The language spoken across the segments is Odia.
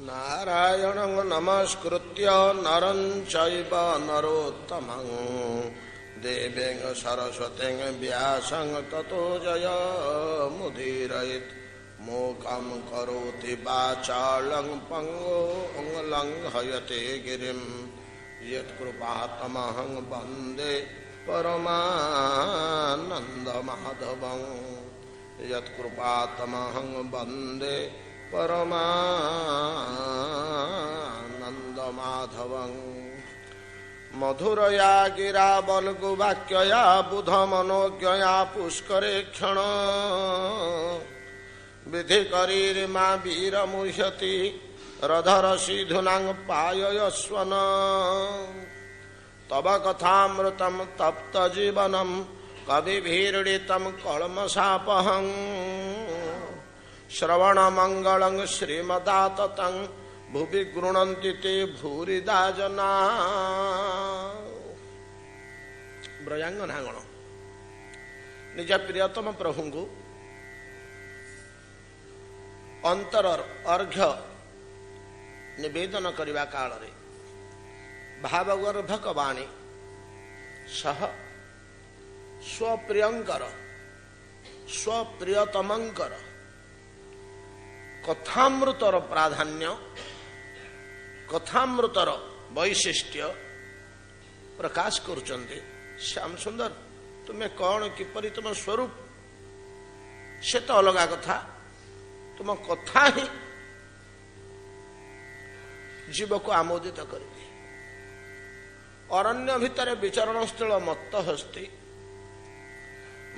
नारायणं नमस्कृत्य नरं चैव नरोत्तमं देवीं सरस्वतीं व्यासं ततो जयमुदीरयेत् मूकं करोति वाचालं पङ्गुं लङ्घयते गिरिं यत्कृपातमहं वन्दे परमानन्दमाधवं यत्कृपातमहं वन्दे परमानन्दमाधवं मधुरया गिरा बल्गुवाक्यया बुधमनोज्ञया पुष्करे क्षण विधिकरीर्मा वीरमुह्यति रधरसिधुनां पाययस्वन तव कथामृतं तप्तजीवनं कविभिरीडितं कल्मषापहं श्रवणमंगलं श्रीमदाततं भुवि गृह्णन्ति ते भूरिदा जना। ब्रजांगनागण निज प्रियतम प्रभु को अंतर अर्घ्य निवेदन करने काल रे भावगर्भक वाणी सह स्वप्रियंकर स्वप्रियतमंकर कथामृतर प्राधान्य कथामृतर वैशिष्ट्य प्रकाश करुचंदे। श्याम सुंदर तुम्हें कौन किपरि तुम स्वरूप से तो अलग कथा, तुम कथा ही जीव को आमोदित करे। अरण्य भितर विचरण स्थल मत्त हस्ती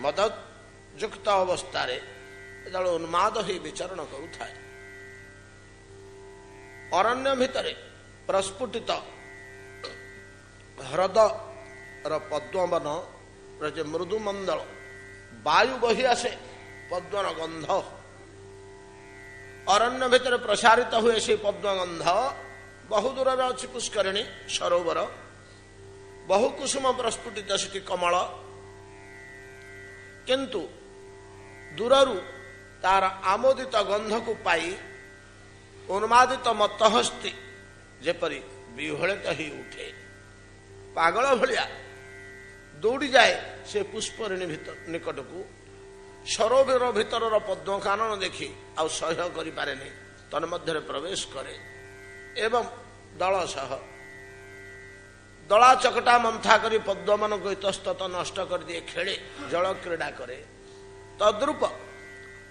मदयुक्त अवस्था उन्माद ही विचरण करुଥାଏ। अरण्य भितर प्रस्फुटित ह्रद पद्मवन मृदुमंडल वायु बही आसे पद्मन गंध अरण्य भितर प्रसारित हुए से पद्मगंध बहु दूर अच्छी पुष्करिणी सरोवर बहु कुसुम प्रस्फुटित से कमल किंतु दूररू तार आमोदित गंध को पाई उन्मादित मतहस्ती जेपरी विह्वलित ही उठे पागल भलिया दौड़ी जाए से पुष्परिणी निकट को सरोवर भीतर पद्म कानन देखी आउ सह्य करि पारेनी तन्मध्य प्रवेश करे एवं दल सह दला चकटा मंथा करी पद्मन को इतस्तत नष्ट कर दिए खेले जल क्रीड़ा करे। तद्रूप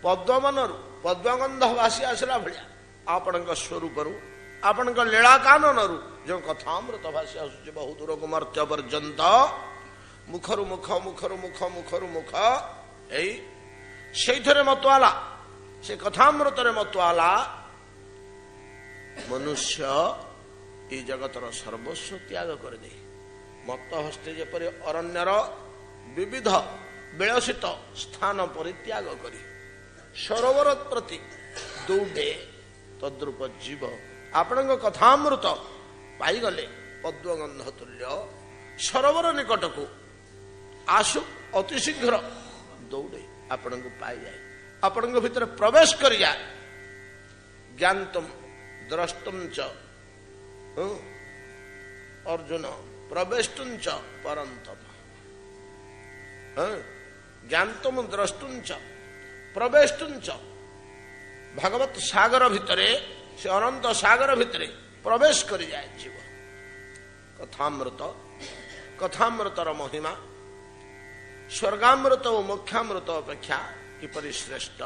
पद्मवन पद्मगंध भासी आसला भाया आपण स्वरूप आपण लीला कानन जो कथामृत भासी आस बहु दूर को मर्त्य पर्यंत मुखरु मुख मुखरु मुख मुखरु मुख से मतवाला से कथामृत मतवाला मनुष्य ये जगतर सर्वस्व त्याग कर दे मत हस्ते जेपरि अरण्यर विविध विलसित स्थान परित्याग करी सरोवर प्रति दौड़े तद्रूप जीव आपण कथामृत पाईगले पद्मगंध तुल्य सरोवर निकट को आसु अति शीघ्र दौड़े आपण को पाई जाए आपण भीतर प्रवेश कर जाए ज्ञातुम द्रष्टुम च अर्जुन प्रवेष्टुम च परंतप ज्ञातुम द्रष्टुम च प्रवेष्टुम च भगवत सागर भितरे से अनंत सागर भितरे प्रवेश कर जाए जीव। कथामृत कथामृतर महिमा स्वर्गामृत और मोक्षामृत अपेक्षा किपरि श्रेष्ठ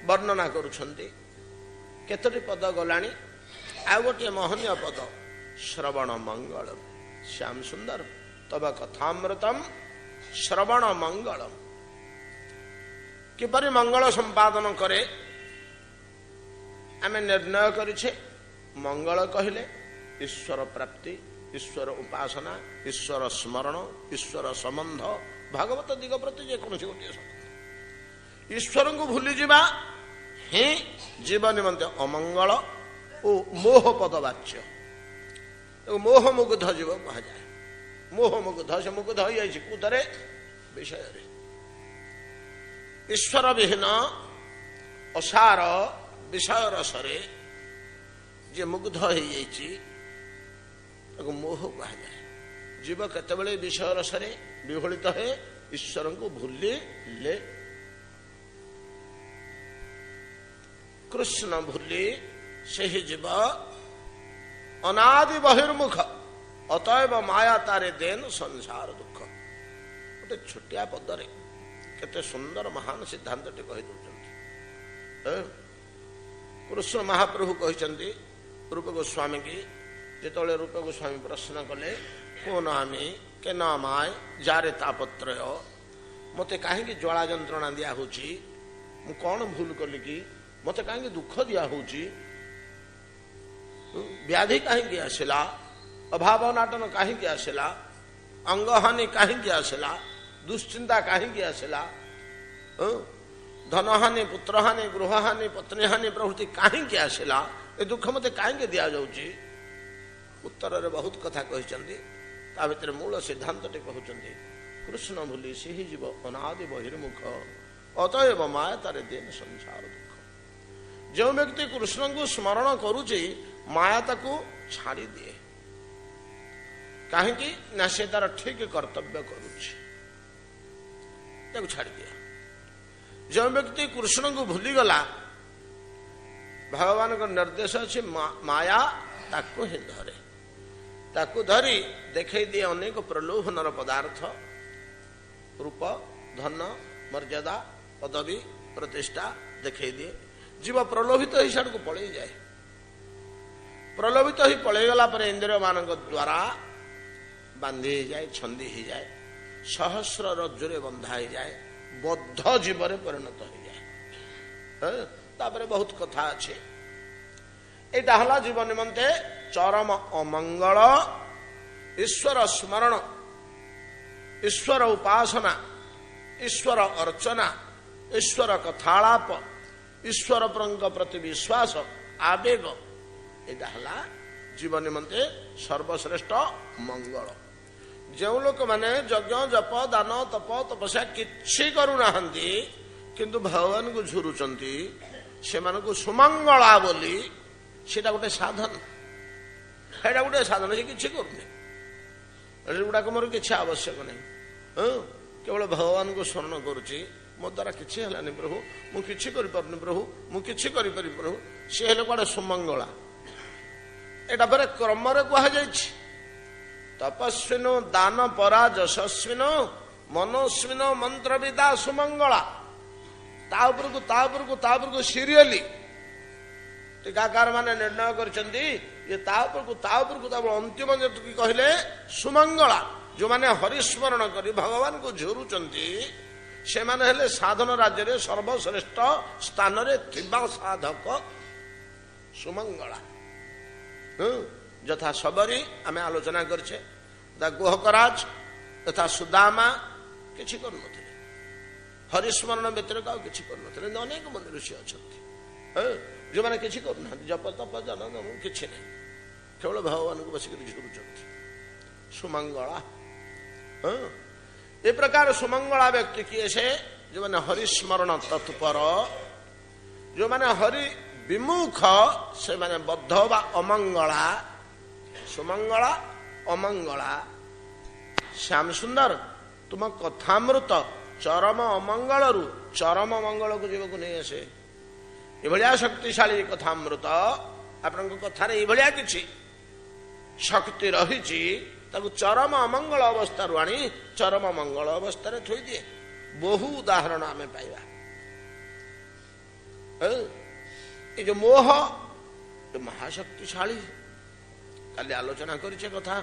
वर्णना करुछन्ति। केतोटी पद गलानी आ गोटे महनीय पद श्रवण मंगलम। श्याम सुंदर तब कथामृतम श्रवण मंगलम किपरि मंगल संपादन करे आमे निर्णय करिछे। मंगल कहले ईश्वर प्राप्ति ईश्वर उपासना ईश्वर स्मरण ईश्वर संबंध भागवत दिग प्रति जेकोसी गोटे संबंध ईश्वर को भूली जावा ही जीवन निमंते अमंगल ओ मोह पदवाच्य मोह मुग्ध जीव कह जाए। मोह मुग्ध से मुग्ध हो जाए कुतरे विषय ईश्वर विहीन असार विषय रसरे जे मुग्ध हो मोह कह जाए। जीव केतबेले विषय रसरे विहलित है ईश्वर को भूली ले कृष्ण भूली से ही जीव अनादि बहिर्मुख अतएव माया तारे देन संसार दुख। गोटे छोटिया पदरे केते सुंदर महान सिद्धांत टे कहि दउछन्ति। कृष्ण महाप्रभु कहते रूप गोस्वामी की जिते रूप गोस्वामी प्रश्न कले कौन आमी के नाम आय जारे तापत्रय मते कहीं ज्वाला जंत्रणा दिया होची मु कौन भूल कली कि मते कहीं दुख दिया होची व्याधि कहीं आसला अभाव नाटन कहीं आसला अंगहानि कहीं आसला दुश्चिंता कहीं आसला धनहानि पुत्रहानि गृहहानि पत्नीहानि प्रभृति कहीं आसला ए दुख मते कहीं दि जाऊँगी। उत्तर रे बहुत कथा कहते ता भीतर मूल सिद्धांत टे कहते कृष्ण भूली से ही जीव अनादि बहिर्मुख अतएव माया तारे देन संसार दुख। जो व्यक्ति कृष्ण को स्मरण करुचे माया ताकू छाड़ी दिए कहीं ना से तार ठीक कर्तव्य करुचे छाड़ी दिया। जो व्यक्ति कृष्ण को भूली गला भगवान का निर्देश अच्छे माया ताकू ही धरे ताकू धरी देखे दिए अनेक प्रलोभनर पदार्थ रूप धन मर्यादा पदवी प्रतिष्ठा देखे दिए जीव प्रलोभित ही सड़क पड़े जाए। प्रलोभित ही पड़े गला पर इंद्रिय मान द्वारा बांधी जाए छंदी ही जाए सहस्र रज्जुरे बंधा ही जाए बद्ध जीवरे परिणत हो जाए। तापरे बहुत कथा अच्छे एटा हला जीवन निमंते चरम अमंगल ईश्वर स्मरण ईश्वर उपासना ईश्वर अर्चना ईश्वर कथालाप ईश्वर प्रति विश्वास आवेग एटा हला जीवन निमंते सर्वश्रेष्ठ मंगल। जो लोक माने यज्ञ जप दान तप तपस्या किछि करूना किंतु भगवान को झुरुचंती से मानकु सुमंगला बोली सेटा गोटे साधन सेटा गोटे साधन से किछि करूने गुड़ाक मोर किछि आवश्यक नहीं केवल भगवान को स्मरण करुची मो द्वारा किछि हलानी प्रभु मु किछि करि परनी प्रभु मु किछि करि परि प्रभु से हेले कोडे सुमंगला। एटा पर क्रम रे कहा जायछि तपस्विनो दान परा यशस्विनो मनोस्विनो मंत्रविदा सुमंगला तापरकु सीरियली टीकाकार माने निर्णय करछन्ती ये तापरकु अंतिम जति कहले सुमंगला जो माने हरिस्मरण करी भगवान को झुरुचन्ती से माने हेले साधन राज्य रे सर्वश्रेष्ठ स्थान रे थिबा साधक सुमंगला। यथा सबरी आम आलोचना करछे गुहकराज तथा सुदामा किछि कर नथिले हरिस्मरण व्यतिरिक्त आ किछि कर नथिले अनेक मन ऋषि अछंती जो माने किछि करना जप तप जन किछि नहीं केवल भगवान को बसिक झुरुचंती सुमंगला। ए प्रकार सुमंगला व्यक्ति किए से जो माने हरिस्मरण तत्पर जो माने हरि विमुख से माने बद्ध बा अमंगला सुमंगला अमंगला। श्याम सुंदर तुम कथामृत चरम अमंगल रु चरम मंगल को जीव को नहीं आसे एभलिया शक्तिशाली कथामृत आपण कथार ये किछि शक्ति रही ताकू चरम अमंगल अवस्था आनी चरम मंगल अवस्था थोई दिए। बहु उदाहरण आम पाइबा ये जो मोह महाशक्तिशाली काली आलोचना करिछे कथा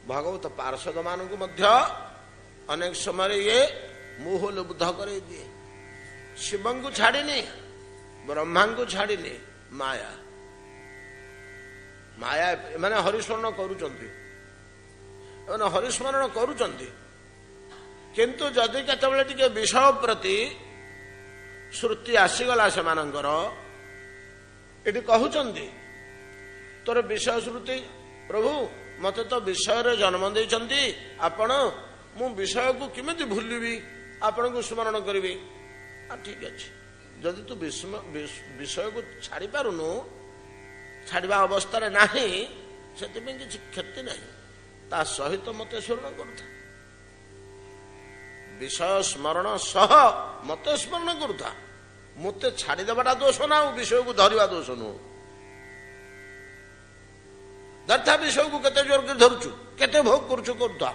भगवत पार्षद मान को मध्य अनेक समय ये मोह लुब्ध कर दिए। शिवं को छाड़िनी ब्रह्मा को छाड़िनी माया माया माने हरिस्मरण करुचंती हरिस्मरण करुचंती किंतु जदि केतबेले टिके विषय प्रति श्रुति आसीगला से मानकर एटी कहउचंती तोर विषय श्रुति प्रभु मते तो विषय रे जन्म देइचंती आपण मु विषय को किमिति भूलिबी आपण को स्मरण करिबी ठीक अछि जदि तू विषय को छाड़ी पारुनु ଛାଡ଼ିବା ଅବସ୍ଥାରେ ନାହିଁ, ସେଥିପାଇଁ କିଛି କ୍ଷତି ନାହିଁ। ତା ସହିତ ମତେ ସ୍ମରଣ କରୁଥା, ବିଷୟ ସ୍ମରଣ ସହ ମତେ ସ୍ମରଣ କରୁଥା। ମତେ ଛାଡ଼ିଦେବାଟା ଦୋଷ ନା, ଆଉ ବିଷୟକୁ ଧରିବା ଦୋଷ ନୁହଁ। ଧରିଥା ବିଷୟକୁ, କେତେ ଜୋର କରି ଧରୁଛୁ, କେତେ ଭୋଗ କରୁଛୁ କରୁଥା,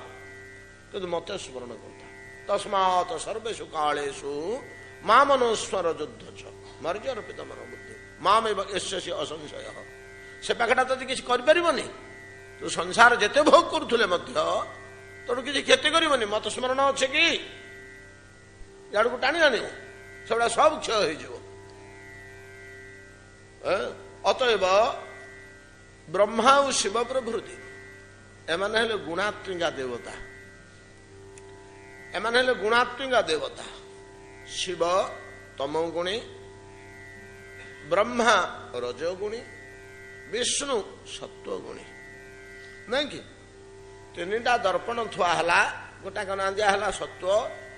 କିନ୍ତୁ ମତେ ସ୍ମରଣ କରୁଥା। ତସ୍ମାତ୍ ସର୍ବେଷୁ କାଳେଷୁ ମାମନୁସ୍ମର ଯୁଦ୍ଧଛ ମର୍ଯ୍ୟର୍ପିତ ମନ ବୁଦ୍ଧି ମାମେବ ୟସ୍ୟସି ଅସଂଶୟ। ସେ ପାଖଟା ତତେ କିଛି କରିପାରିବନି। ତୁ ସଂସାର ଯେତେ ଭୋଗ କରୁଥିଲେ ମଧ୍ୟ ତୋର କିଛି କ୍ଷତି କରିବନି। ମତ ସ୍ମରଣ ଅଛି କି ଇଆଡ଼କୁ ଟାଣି ଆଣିବ, ସେଗୁଡ଼ା ସବୁ କ୍ଷୟ ହେଇଯିବ। ଅତଏବ ବ୍ରହ୍ମା ଆଉ ଶିବ ପ୍ରଭୃତି ଏମାନେ ହେଲେ ଗୁଣାତ୍ମିକା ଦେବତା। ଏମାନେ ହେଲେ ଗୁଣାତ୍ମିକା ଦେବତା। ଶିବ ତମୋଗୁଣୀ, ବ୍ରହ୍ମା ରଜୋଗୁଣୀ, ବିଷ୍ଣୁ ସତ୍ୱଗୁଣୀ। ନାଇଁ କି? ତିନିଟା ଦର୍ପଣ ଥୁଆ ହେଲା, ଗୋଟାକ ନାଁ ଦିଆ ହେଲା ସତ୍ୱ,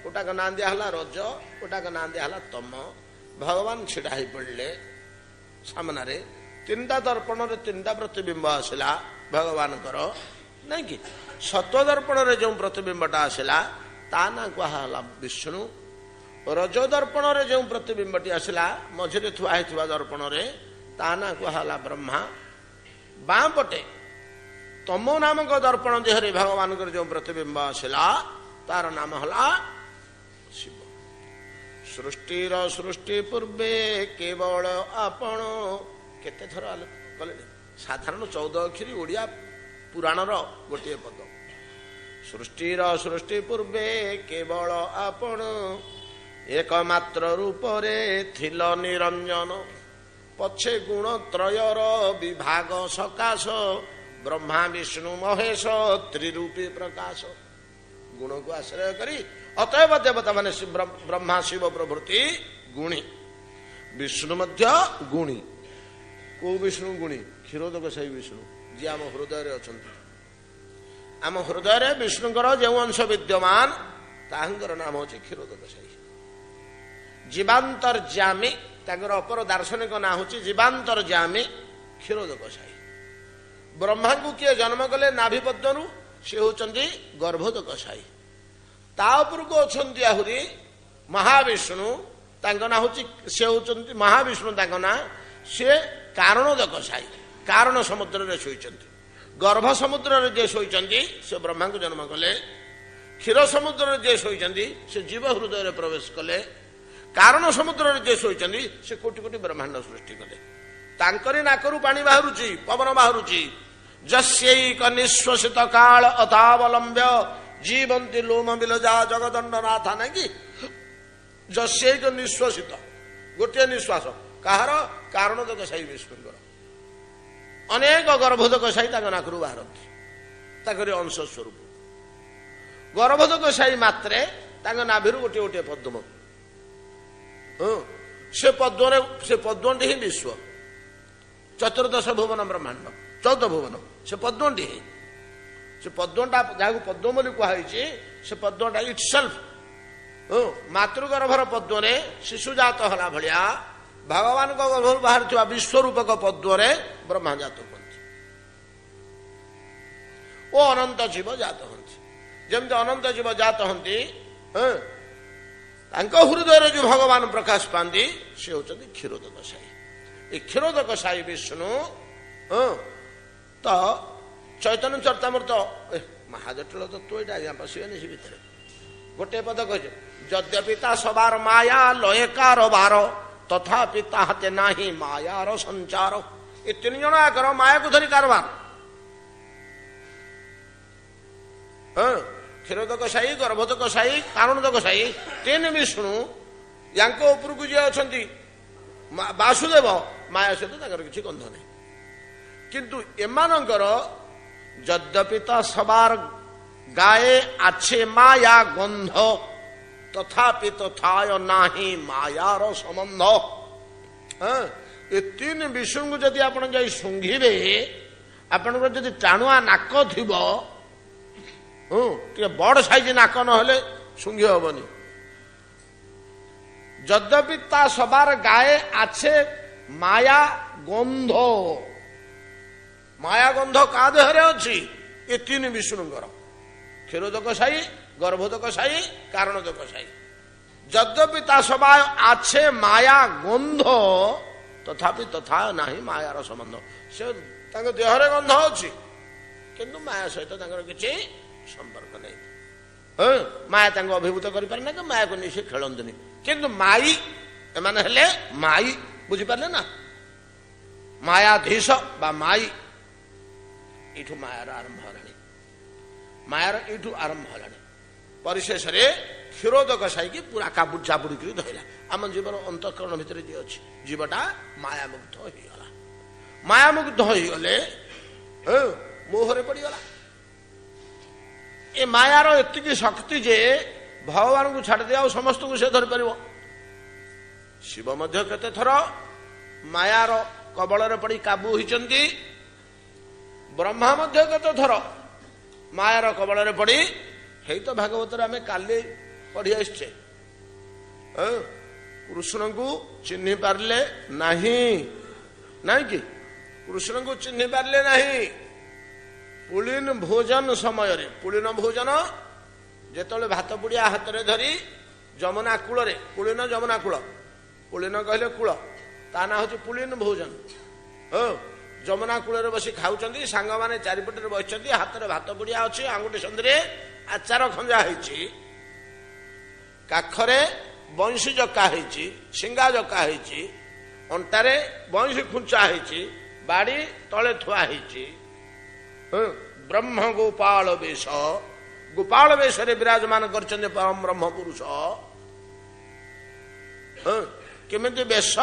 ଗୋଟାକ ନାଁ ଦିଆ ହେଲା ରଜ, ଗୋଟାକ ନାଁ ଦିଆ ହେଲା ତମ। ଭଗବାନ ଛିଡ଼ା ହେଇ ପଡ଼ିଲେ ସାମ୍ନାରେ। ତିନିଟା ଦର୍ପଣରେ ତିନିଟା ପ୍ରତିବିମ୍ବ ଆସିଲା ଭଗବାନଙ୍କର, ନାଇଁ କି? ସତ୍ୱ ଦର୍ପଣରେ ଯେଉଁ ପ୍ରତିବିମ୍ବଟା ଆସିଲା ତା ନାଁ କୁହାହେଲା ବିଷ୍ଣୁ। ରଜ ଦର୍ପଣରେ ଯେଉଁ ପ୍ରତିବିମ୍ବଟି ଆସିଲା ମଝିରେ ଥୁଆ ହେଇଥିବା ଦର୍ପଣରେ ତା ନାଁ କୁହାହେଲା ବ୍ରହ୍ମା। ବାଁ ପଟେ ତମ ନାମକ ଦର୍ପଣ ଦେହରେ ଭଗବାନଙ୍କର ଯେଉଁ ପ୍ରତିବିମ୍ବ ଆସିଲା ତାର ନାମ ହେଲା ଶିବ। ସୃଷ୍ଟିର ସୃଷ୍ଟି ପୂର୍ବେ କେବଳ ଆପଣ, କେତେ ଥର କଲେଣି? ସାଧାରଣ 14 ଅକ୍ଷରୀ ଓଡ଼ିଆ ପୁରାଣର ଗୋଟିଏ ପଦ। ସୃଷ୍ଟିର ସୃଷ୍ଟି ପୂର୍ବେ କେବଳ ଆପଣ, ଏକମାତ୍ର ରୂପରେ ଥିଲ ନିରଞ୍ଜନ। ପଛେ ଗୁଣ ତ୍ରୟର ବିଭାଗ ସକାଶ, ବ୍ରହ୍ମା ବିଷ୍ଣୁ ମହେଶ ତ୍ରିରୂପୀ ପ୍ରକାଶ। ଗୁଣକୁ ଆଶ୍ରୟ କରି ଅତଏବ ଦେବତା ମାନେ ବ୍ରହ୍ମା ଶିବ ପ୍ରଭୃତି ଗୁଣୀ। ବିଷ୍ଣୁ ମଧ୍ୟ ଗୁଣୀ। କୋଉ ବିଷ୍ଣୁ ଗୁଣୀ? କ୍ଷୀରୋଦକ ସେଇ ବିଷ୍ଣୁ ଯିଏ ଆମ ହୃଦୟରେ ଅଛନ୍ତି। ଆମ ହୃଦୟରେ ବିଷ୍ଣୁଙ୍କର ଯେଉଁ ଅଂଶ ବିଦ୍ୟମାନ ତାହାଙ୍କର ନାମ ହେଉଛି କ୍ଷୀରୋଦକ ସାଇ। ଜୀବାନ୍ତର୍ଯାମୀ, ତାଙ୍କର ଅପର ଦାର୍ଶନିକ ନାଁ ହେଉଛି ଜୀବାନ୍ତର୍ଯାମୀ କ୍ଷୀରୋଦକ ସାଇ। ବ୍ରହ୍ମାଙ୍କୁ କିଏ ଜନ୍ମ କଲେ ନାଭି ପଦ୍ମରୁ, ସେ ହେଉଛନ୍ତି ଗର୍ଭୋଦକ ସାଇ। ତା ଉପରକୁ ଅଛନ୍ତି ଆହୁରି ମହାବିଷ୍ଣୁ, ତାଙ୍କ ନାଁ ହେଉଛି, ସେ ହେଉଛନ୍ତି ମହାବିଷ୍ଣୁ, ତାଙ୍କ ନାଁ ସେ କାରଣୋଦକ ସାଇ। କାରଣ ସମୁଦ୍ରରେ ଶୋଇଛନ୍ତି। ଗର୍ଭ ସମୁଦ୍ରରେ ଯିଏ ଶୋଇଛନ୍ତି ସେ ବ୍ରହ୍ମାଙ୍କୁ ଜନ୍ମ କଲେ। କ୍ଷୀର ସମୁଦ୍ରରେ ଯିଏ ଶୋଇଛନ୍ତି ସେ ଜୀବ ହୃଦୟରେ ପ୍ରବେଶ କଲେ। କାରଣ ସମୁଦ୍ରରେ ଯିଏ ଶୋଇଛନ୍ତି ସେ କୋଟି କୋଟି ବ୍ରହ୍ମାଣ୍ଡ ସୃଷ୍ଟି କଲେ। ତାଙ୍କରି ନାକରୁ ପାଣି ବାହାରୁଛି, ପବନ ବାହାରୁଛି। ଯସ୍ୟୈକ ନିଃଶ୍ଵସିତ କାଳ ଅଥାବଲମ୍ବ୍ୟ ଜୀବନ୍ତି ଲୋମ ବିଲଜା ଜଗଦଣ୍ଡ ନାଥ। ନାଇଁ କି? ଯସ୍ୟୈକ ନିଃଶ୍ଵସିତ, ଗୋଟିଏ ନିଶ୍ୱାସ କାହାର? କାରଣୋଦକ ସାଇ ବିଷ୍ଣୁଙ୍କର। ଅନେକ ଗର୍ଭୋଦକ ସାଇ ତାଙ୍କ ନାକରୁ ବାହାରନ୍ତି, ତାଙ୍କରି ଅଂଶ ସ୍ୱରୂପ। ଗର୍ଭୋଦକ ସାଇ ମାତ୍ରେ ତାଙ୍କ ନାଭିରୁ ଗୋଟିଏ ଗୋଟିଏ ପଦ୍ମ। ସେ ପଦ୍ମରେ, ସେ ପଦ୍ମଟି ହିଁ ବିଶ୍ୱ। ଚତୁର୍ଦଶ ଭୁବନ ବ୍ରହ୍ମାଣ୍ଡ, 14 ଭୁବନ ସେ ପଦ୍ମଟି ହିଁ। ସେ ପଦ୍ମଟା ଯାହାକୁ ପଦ୍ମ ବୋଲି କୁହାଯାଇଛି, ସେ ପଦ୍ମଟା ଇଟସେଲ୍ଫ ମାତୃଗର୍ଭର ପଦ୍ମରେ ଶିଶୁ ଜାତ ହେଲା ଭଳିଆ ଭଗବାନଙ୍କ ଗର୍ଭରୁ ବାହାରୁଥିବା ବିଶ୍ୱରୂପକ ପଦ୍ମରେ ବ୍ରହ୍ମା ଜାତ ହୁଅନ୍ତି ଓ ଅନନ୍ତ ଜୀବ ଜାତ ହୁଅନ୍ତି। ଯେମିତି ଅନନ୍ତ ଜୀବ ଜାତ ହୁଅନ୍ତି, ତାଙ୍କ ହୃଦୟରେ ଯେଉଁ ଭଗବାନ ପ୍ରକାଶ ପାଆନ୍ତି ସେ ହେଉଛନ୍ତି କ୍ଷୀରୋଦକ ସାଇ। ଏ କ୍ଷୀରୋଦକ ସାଇ ବିଷ୍ଣୁ ତ ଚୈତନ୍ୟ ଚରିତାମୃତ ମହାଜଟିଳ ତତ୍ତ୍ୱ ଏଇଟା, ଆଜ୍ଞା ପଶିବେନି ସେ ଭିତରେ। ଗୋଟିଏ ପଦ କହିছে, ଯଦ୍ୟପି ତା ସବାର ମାୟା ଲୟକାର ବାର ତଥାପି ତାହାତେ ନାହିଁ ମାୟାର ସଞ୍ଚାର। ଏ ତିନି ଜଣ ଆଗର ମାୟାକୁ ଧରି କାରବାର। କ୍ଷୀରୋଦକ ସାଇ, ଗର୍ଭୋଦକ ସାଇ, କାରଣୋଦକ ସାଇ, ତିନି ବିଷ୍ଣୁ। ୟାଙ୍କ ଉପରକୁ ଯିଏ ଅଛନ୍ତି ବାସୁଦେବ, ମାୟା ସହିତ ତାଙ୍କର କିଛି ଗନ୍ଧ ନାହିଁ। କିନ୍ତୁ ଏମାନଙ୍କର ଯଦ୍ୟପି ତା ସବାର ଗାଏ আছে মায়া গন্ধ তথাপি তথায় ନାହିଁ ମାୟାର ସମ୍ବନ୍ଧ। ଏ ତିନି ବିଷ୍ଣୁଙ୍କୁ ଯଦି ଆପଣ ଯାଇ ଶୁଙ୍ଘିବେ, ଆପଣଙ୍କର ଯଦି ଟାଣୁଆ ନାକ ଥିବ, ଟିକେ ବଡ ସାଇଜ ନାକ ନହେଲେ ଶୁଙ୍ଘି ହବନି। ଯଦ୍ୟପି ତା ସବାର ଗାଏ আছে মায়া গন্ধ ମାୟାଗନ୍ଧ କା ଦେହରେ ଅଛି? ଏ ତିନି ବିଷ୍ଣୁଙ୍କର, କ୍ଷୀରୋଦକ ସାଇ, ଗର୍ଭୋଦକ ସାଇ, କାରଣୋଦକ ସାଇ। ଯଦ୍ୟପି ତା ସବାୟ আছে ମାୟା ଗନ୍ଧ, ତଥାପି ତଥା ନାହିଁ ମାୟାର ସମ୍ବନ୍ଧ। ସେ ତାଙ୍କ ଦେହରେ ଗନ୍ଧ ଅଛି, କିନ୍ତୁ ମାୟା ସହିତ ତାଙ୍କର କିଛି ସମ୍ପର୍କ ନାହିଁ। ମାୟା ତାଙ୍କୁ ଅଭିଭୂତ କରିପାରେ ନା, ମାୟାକୁ ନେଇ ସେ ଖେଳନ୍ତିନି। କିନ୍ତୁ ମାଇ, ଏମାନେ ହେଲେ ମାଇ, ବୁଝିପାରିଲେ ନା? ମାୟାଧୀଶ ବା ମାଇ, ଏଇଠୁ ମାୟାର ଆରମ୍ଭ ହେଲାଣି, ମାୟାର ଏଇଠୁ ଆରମ୍ଭ ହେଲାଣି। ପରିଶେଷରେ କ୍ଷୀରୋଦକ ସାଇକି ପୁରା କାବୁଡ ଚାବୁଡି କରି ଧଇଲା। ଆମ ଜୀବନ ଅନ୍ତଃକରଣ ଭିତରେ ଯିଏ ଅଛି, ଜୀବଟା ମାୟାମୁଗ୍ଧ ହେଇଗଲା। ମାୟାମୁଗ୍ଧ ହେଇଗଲେ ମୋହରେ ପଡିଗଲା। ଏ ମାୟାର ଏତିକି ଶକ୍ତି ଯେ ଭଗବାନଙ୍କୁ ଛାଡ଼ିଦିଏ ଆଉ ସମସ୍ତଙ୍କୁ ସେ ଧରିପାରିବ। ଶିବ ମଧ୍ୟ କେତେ ଥର ମାୟାର କବଳରେ ପଡ଼ି କାବୁ ହୋଇଛନ୍ତି, ବ୍ରହ୍ମା ମଧ୍ୟ କେତେ ଥର ମାୟାର କବଳରେ ପଡ଼ି, ହେଇ ତ ଭାଗବତରେ ଆମେ କାଲି ପଢି ଆସିଛେ, କୃଷ୍ଣଙ୍କୁ ଚିହ୍ନି ପାରିଲେ ନାହିଁ, ନାଇଁ କି? କୃଷ୍ଣଙ୍କୁ ଚିହ୍ନି ପାରିଲେ ନାହିଁ। ପୁଳିନ ଭୋଜନ ସମୟରେ, ପୁଳିନ ଭୋଜନ ଯେତେବେଳେ ଭାତ ପୁଡ଼ିଆ ହାତରେ ଧରି ଯମୁନା କୂଳରେ, ପୁଳିନ ଯମୁନା କୂଳ, ପୁଳିନ କହିଲେ କୂଳ, ତା ନାଁ ହଉଛି ପୁଳିନ ଭୋଜନ। ଯମୁନା କୂଳରେ ବସି ଖାଉଛନ୍ତି, ସାଙ୍ଗମାନେ ଚାରିପଟରେ ବସିଛନ୍ତି, ହାତରେ ଭାତ ପୁଡ଼ିଆ ଅଛି, ଆଙ୍ଗୁଠି ସନ୍ଧିରେ ଆଚାର ଖଞ୍ଜା ହେଇଛି, କାଖରେ ବଇଁଶୀ ଜକା ହେଇଛି, ସିଙ୍ଗା ଜକା ହେଇଛି, ଅଣ୍ଟାରେ ବଇଁଶୀ ଖୁଞ୍ଚା ହେଇଛି, ବାଡ଼ି ତଳେ ଥୁଆ ହେଇଛି। ବ୍ରହ୍ମ ଗୋପାଳ ବେଶ, ଗୋପାଳ ବେଶରେ ବିରାଜମାନ କରିଛନ୍ତି ପରମ ବ୍ରହ୍ମ ପୁରୁଷ। କେମିତି ବେଶ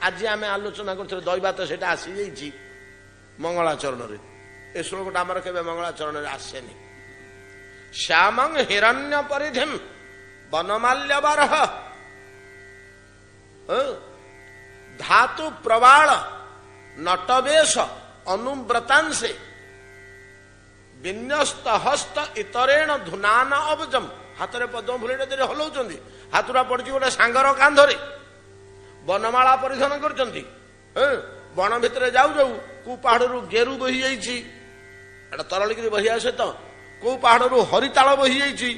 ଆଜି ଆମେ ଆଲୋଚନା କରୁଥିଲେ, ଦୈବାତ ସେଇଟା ଆସିଯାଇଛି ମଙ୍ଗଳାଚରଣରେ। ଏ ଶ୍ଲୋକଟା ଆମର କେବେ ମଙ୍ଗଳାଚରଣରେ ଆସେନି। ଶ୍ୟାମଂ ହିରଣ୍ୟ ପରିଧିମ ବନମାଲ୍ୟବରହ ଧାତୁ ପ୍ରବାଳ ନଟବେଶ ଅନୁବ୍ରତାଂଶେ ବିନ୍ୟସ୍ତ ହସ୍ତ ଇତରେଣ ଧୁନାନ ଅବଜମ। ହାତରେ ପଦ୍ମ ଫୁଲଟେ ଧରି ହଲଉଛନ୍ତି, ହାତୁରା ପଡିଛି ଗୋଟେ ସାଙ୍ଗର କାନ୍ଧରେ, ବନମାଳା ପରିଧାନ କରୁଛନ୍ତି। ବଣ ଭିତରେ ଯାଉ ଯାଉ କୋଉ ପାହାଡରୁ ଗେରୁ ବହି ଯାଇଛି, ଏଟା ତରଳିକିରି ବହି ଆସେ ତ, କୋଉ ପାହାଡରୁ ହରିତାଳ ବହି ଯାଇଛି,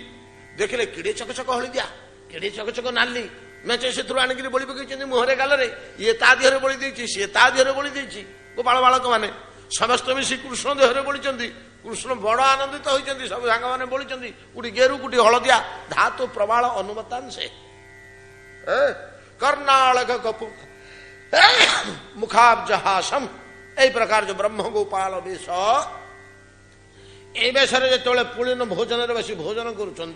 ଦେଖିଲେ କିଡେ ଚକଚକ ହଳଦିଆ, କିଡେ ଚକଚକ ନାଲି, ମେଚେ ସେଥିରୁ ଆଣିକିରି ବଳି ପକେଇଛନ୍ତି ମୁହଁରେ ଗାଲରେ, ଇଏ ତା ଦେହରେ ବଳି ଦେଇଛି, ସିଏ ତା ଦେହରେ ବଳି ଦେଇଛି। ଗୋପାଳ ବାଳକ ମାନେ ସମସ୍ତେ ମିଶି କୃଷ୍ଣ ଦେହରେ ବଳିଛନ୍ତି। କୃଷ୍ଣ ବଡ ଆନନ୍ଦିତ ହୋଇଛନ୍ତି, ସବୁ ସାଙ୍ଗମାନେ ବଳିଛନ୍ତି, କୋଉଠି ଗେରୁ କୋଉଠି ହଳଦିଆ, ଧାତୁ ପ୍ରବାଳ ଅନୁମତାଂଶେ କର୍ଣ୍ଣାଳକ କପୁ ମୁଖାବ୍ଜହାସମ। এই প্রকার যে ব্রহ্ম গোপাল বেশ, এই বেশরে যেতবে পুলিন ভোজনের বসি ভোজন করছেন,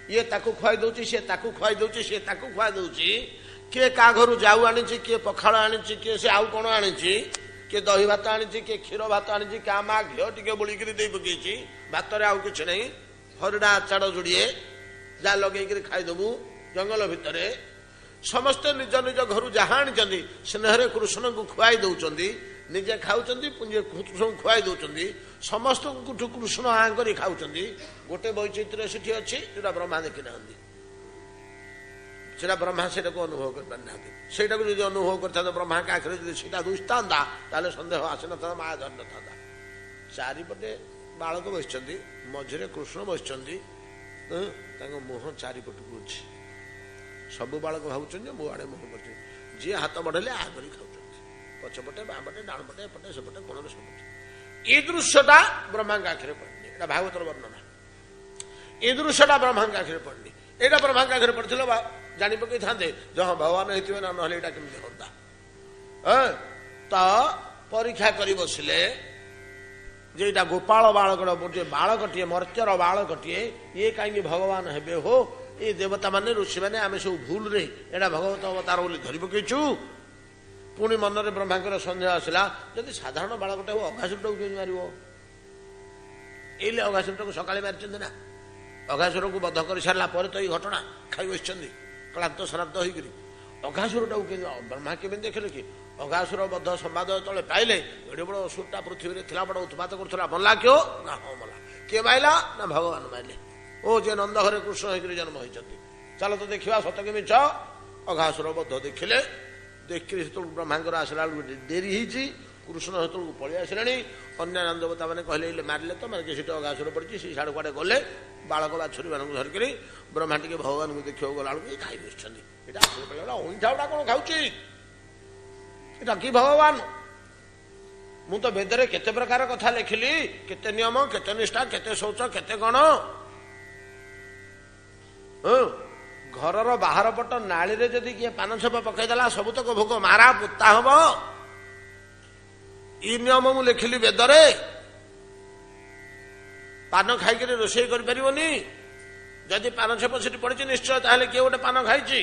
ইয়ে তাকে খুয়াই দৌছি, সে তাকে খুয়াই দৌছি, সে তাকে খুয়াই দৌছি। কিଏ କା ଘରୁ ଯାଉ ଆଣିଛି, କିଏ ପଖାଳ ଆଣିଛି, କିଏ ସେ ଆଉ କ'ଣ ଆଣିଛି, କିଏ ଦହି ଭାତ ଆଣିଛି, କିଏ କ୍ଷୀର ଭାତ ଆଣିଛି, କା ମା ଘିଅ ଟିକେ ବୋଳିକିରି ଦେଇ ପକେଇଛି, ଭାତରେ ଆଉ କିଛି ନାହିଁ, ହରିଡ଼ା ଆଚାର ଯୋଡ଼ିଏ ଯାହା ଲଗେଇକିରି ଖାଇଦେବୁ। ଜଙ୍ଗଲ ଭିତରେ ସମସ୍ତେ ନିଜ ନିଜ ଘରୁ ଯାହା ଆଣିଛନ୍ତି ସ୍ନେହରେ କୃଷ୍ଣଙ୍କୁ ଖୁଆଇ ଦଉଛନ୍ତି, ନିଜେ ଖାଉଛନ୍ତି, କୃଷ୍ଣଙ୍କୁ ଖୁଆଇ ଦଉଛନ୍ତି, ସମସ୍ତଙ୍କଠୁ କୃଷ୍ଣ ଆଁ କରି ଖାଉଛନ୍ତି। ଗୋଟେ ବୈଚିତ୍ର୍ୟ ସେଠି ଅଛି ଯୋଉଟା ବ୍ରହ୍ମା ଦେଖିନାହାନ୍ତି, ସେଟା ବ୍ରହ୍ମା ସେଟାକୁ ଅନୁଭବ କରିପାରିନାହାନ୍ତି। ସେଇଟାକୁ ଯଦି ଅନୁଭବ କରିଥାନ୍ତେ ବ୍ରହ୍ମାଙ୍କ ଆଖିରେ ଯଦି ସେଇଟା ଦୁଷ୍ଟାନ୍ତା, ତାହେଲେ ସନ୍ଦେହ ଆସିନଥାନ୍ତା, ମାୟା ଧରିନଥାନ୍ତା। ଚାରିପଟେ ବାଳକ ବସିଛନ୍ତି, ମଝିରେ କୃଷ୍ଣ ବସିଛନ୍ତି, ତାଙ୍କ ମୁହଁ ଚାରିପଟକୁ ଅଛି। ସବୁ ବାଳକ ଭାବୁଛନ୍ତି ମୋ ଆଡେ ମୁହଁ କରୁଛନ୍ତି, ଯିଏ ହାତ ବଢେଇଲେ ଆହା କରି ଖାଉଛନ୍ତି, ପଛପଟେ ବାମପଟେ ଡାଣପଟେ ଏପଟେ ସେପଟେ କୋଣରେ ସବୁଠି। এই ଦୃଶ୍ୟଟା ବ୍ରହ୍ମାଙ୍କ ଆଖିରେ ପଡିନି, ଏଇଟା ଭାଗବତର ବର୍ଣ୍ଣନା। এই ଦୃଶ୍ୟଟା ବ୍ରହ୍ମାଙ୍କ ଆଖିରେ ପଡିନି, ଏଇଟା ବ୍ରହ୍ମାଙ୍କ ଆଖିରେ ପଡିଥିଲେ ଜାଣି ପକେଇଥାନ୍ତେ ଯେ ହଁ ଭଗବାନ ହେଇଥିବେ ନା, ନହେଲେ ଏଇଟା କେମିତି ହୁଅନ୍ତା। ତ ପରୀକ୍ଷା କରି ବସିଲେ ଯେ ଏଇଟା ଗୋପାଳ ବାଳକର ଗୋଟିଏ ବାଳକଟିଏ, ମର୍ତ୍ତ୍ୟର ବାଳକଟିଏ, ଇଏ କାହିଁକି ଭଗବାନ ହେବେ ହୋ? ଏ ଦେବତା ମାନେ, ଋଷି ମାନେ, ଆମେ ସବୁ ଭୁଲରେ ଏଇଟା ଭଗବତ ଅବତାର ବୋଲି ଧରି ପକେଇଛୁ। ପୁଣି ମନରେ ବ୍ରହ୍ମାଙ୍କର ସନ୍ଦେହ ଆସିଲା, ଯଦି ସାଧାରଣ ବାଳକଟା ହବ ଅଘାସୁରଟାକୁ କେମିତି ମାରିବ? ଏଇଲେ ଅଘାସୁରଟାକୁ ସକାଳେ ମାରିଛନ୍ତି ନା, ଅଘାସୁରକୁ ବଧ କରି ସାରିଲା ପରେ ତ ଏଇ ଘଟଣା ଖାଇ ବସିଛନ୍ତି କ୍ଳାନ୍ତ ଶ୍ରାନ୍ତ ହେଇକରି। ଅଘାସୁରଟାକୁ କେମିତି ବ୍ରହ୍ମା କେମିତି ଦେଖିଲେ କି? ଅଘାସୁର ବଧ ସମ୍ବାଦ ଯେତେବେଳେ ପାଇଲେ, ଏଡେ ବଡ ଅସୁରଟା ପୃଥିବୀରେ ଥିଲା, ବଡ ଉତ୍ପାତ କରୁଥିଲା, ମଲା କିଏ? ନା ହଁ ମଲା। କିଏ ମାଇଲା? ନା ଭଗବାନ ମାଇଲେ। ଓ ଯେ ନନ୍ଦ ଘରେ କୃଷ୍ଣ ହେଇକରି ଜନ୍ମ ହେଇଛନ୍ତି, ଚାଲ ତ ଦେଖିବା ସତ କି ମିଛ। ଅଘାସୁର ବଧ ଦେଖିଲେ, ଦେଖିଲେ ସେତେବେଳକୁ ବ୍ରହ୍ମାଙ୍କର ଆସିଲା ବେଳକୁ ଡେରି ହେଇଛି। କୃଷ୍ଣ ସେତେବେଳକୁ ପଳେଇ ଆସିଲେଣି। ଅନ୍ୟାନ୍ୟ ଦେବତା ମାନେ କହିଲେ ମାରିଲେ ତ ମାନେ ସେଠି ଅଗାସୁର ପଡ଼ିଛି, ସେ ସାଡ଼ୁ କୁଆଡ଼େ ଗଲେ। ବାଳକ ବାଛୁରୀ ମାନଙ୍କୁ ଧରିକରି ବ୍ରହ୍ମା ଟିକେ ଭଗବାନଙ୍କୁ ଦେଖିବାକୁ ଗଲାବେଳକୁ ଏ ଖାଇ ବସିଛନ୍ତି। ଏଇଟା ଅଇଁଠା ଗୁଡ଼ା କ'ଣ ଖାଉଛି? ଏଟା କି ଭଗବାନ? ମୁଁ ତ ବେଦରେ କେତେ ପ୍ରକାର କଥା ଲେଖିଲି, କେତେ ନିୟମ, କେତେ ନିଷ୍ଠା, କେତେ ଶୌଚ, କେତେ କ'ଣ। ଘରର ବାହାର ପଟ ନାଳିରେ ଯଦି କିଏ ପାନ ଛେପ ପକେଇଦେଲା ସବୁତକ ଭୋଗ ମାରା ପୋତା ହବ। ଇ ନିୟମ ମୁଁ ଲେଖିଲି ବେଦରେ। ପାନ ଖାଇକରି ରୋଷେଇ କରିପାରିବନି। ଯଦି ପାନ ଛେପ ସେଠି ପଡିଛି ନିଶ୍ଚୟ ତାହେଲେ କିଏ ଗୋଟେ ପାନ ଖାଇଛି।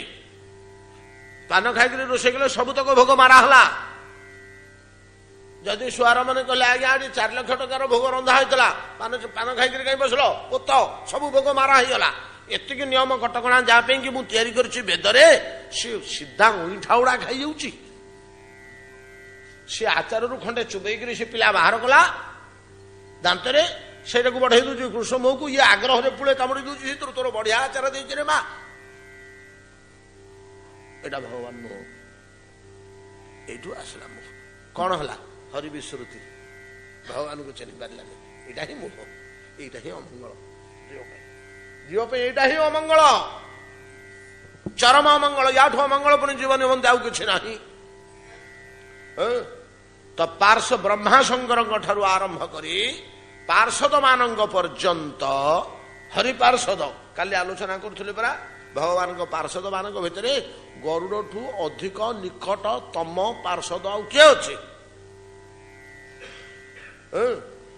ପାନ ଖାଇକରି ରୋଷେଇ କଲେ ସବୁତକ ଭୋଗ ମାରା ହେଲା। ଯଦି ସୁଆର ମାନେ କହିଲେ ଆଜ୍ଞା ଏଠି 4 ଲକ୍ଷ ଟଙ୍କାର ଭୋଗ ରନ୍ଧା ହେଇଥିଲା, ପାନ ଖାଇକରି କାହିଁ ବସିଲ, ପୋତ ସବୁ ଭୋଗ ମାରା ହେଇଗଲା। ଏତିକି ନିୟମ କଟକଣା ଯାହା ପାଇଁ କି ମୁଁ ତିଆରି କରିଛି ବେଦରେ, ସେ ସିଧା ଅଇଁଠା ଗୁଡା ଖାଇଯାଉଛି। ସେ ଆଚାରରୁ ଖଣ୍ଡେ ଚୁବେଇକିରି ସେ ପିଲା ବାହାର କଲା ଦାନ୍ତରେ, ସେଇଟାକୁ ବଢେଇ ଦଉଛି କୃଷ୍ଣ ମୁହଁକୁ। ଇଏ ଆଗ୍ରହରେ ପୁଳେ କାମୁଡ଼ି ଦଉଛି ସେଥିରୁ। ତୋର ବଢିଆ ଆଚାର ଦେଇଛି ରେ ମା। ଏଇଟା ଭଗବାନ ମୁହଁ। ଏଇଠୁ ଆସିଲା ମୁହଁ। କଣ ହେଲା? ହରି ବିସ୍ମୃତି, ଭଗବାନଙ୍କୁ ଚିହ୍ନି ପାରିଲାନି। ଏଇଟା ହିଁ ମୁହଁ, ଏଇଟା ହିଁ ଅମଙ୍ଗଳ। ଜୀବ ପାଇଁ ଏଇଟା ହିଁ ଅମଙ୍ଗଳ, ଚରମ ଅମଙ୍ଗଳ। ୟାଠୁ ଅମଙ୍ଗଳ ପୁଣି ଜୀବନ ନିମନ୍ତେ ଆଉ କିଛି ନାହିଁ। ତ ପାର୍ଶ୍ୱ ବ୍ରହ୍ମା ଶଙ୍କରଙ୍କ ଠାରୁ ଆରମ୍ଭ କରି ପାର୍ଷଦ ମାନଙ୍କ ପର୍ଯ୍ୟନ୍ତ ହରିପାର୍ଷଦ, କାଲି ଆଲୋଚନା କରୁଥିଲେ ପରା, ଭଗବାନଙ୍କ ପାର୍ଷଦ ମାନଙ୍କ ଭିତରେ ଗରୁଡଠୁ ଅଧିକ ନିକଟତମ ପାର୍ଷଦ ଆଉ କିଏ ଅଛି?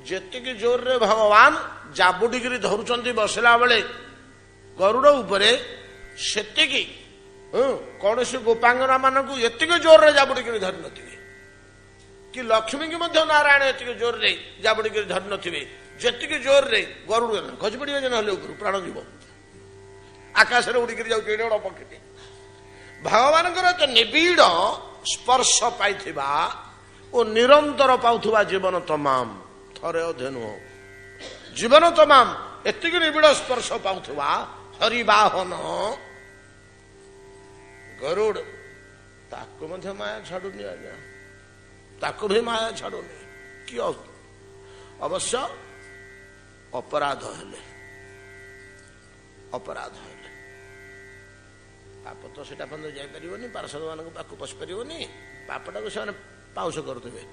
ଯେତିକି ଜୋରରେ ଭଗବାନ ଜାବୁଡିକିରି ଧରୁଛନ୍ତି ବସିଲା ବେଳେ ଗରୁଡ ଉପରେ, ସେତିକି କୌଣସି ଗୋପାଙ୍ଗନା ମାନଙ୍କୁ ଏତିକି ଜୋରରେ ଜାବୁଡିକିରି ଧରି ନଥିବେ, କି ଲକ୍ଷ୍ମୀକି ମଧ୍ୟ ନାରାୟଣ ଏତିକି ଜୋରରେ ଜାବୁଡିକିରି ଧରି ନଥିବେ ଯେତିକି ଜୋରରେ ଗରୁଡ। ଖସି ପଡିବେ ଯେ ନହେଲେ ଉପରୁ ପ୍ରାଣ ଯିବ। ଆକାଶରେ ଉଡ଼ିକିରି ଯାଉଛି ଏଡ଼େ ବଡ଼ ପକ୍ଷୀଟି। ଭଗବାନଙ୍କର ତ ନିବିଡ଼ ସ୍ପର୍ଶ ପାଇଥିବା ଓ ନିରନ୍ତର ପାଉଥିବା ଜୀବନ ତମାମ, ଥରେ ଅଧେ ନୁହଁ, ଜୀବନ ତମାମ ଏତିକି ନିବିଡ଼ ସ୍ପର୍ଶ ପାଉଥିବା ହରିବାହନ ଗରୁଡ, ତାକୁ ମଧ୍ୟ ମାୟା ଛାଡୁନି ଆଜ୍ଞା, ତାକୁ ବି ମାୟା ଛାଡୁନି। କି ଅବଶ୍ୟ ଅପରାଧ ହେଲେ, ଅପରାଧ ହେଲେ ପାପ ତ ସେଟା ପର୍ଯ୍ୟନ୍ତ ଯାଇପାରିବନି, ପାର୍ଷଦ ମାନଙ୍କ ପାଖକୁ ପଶି ପାରିବନି। ପାପଟାକୁ ସେମାନେ ପାଉଁଶ କରୁଥିବେ।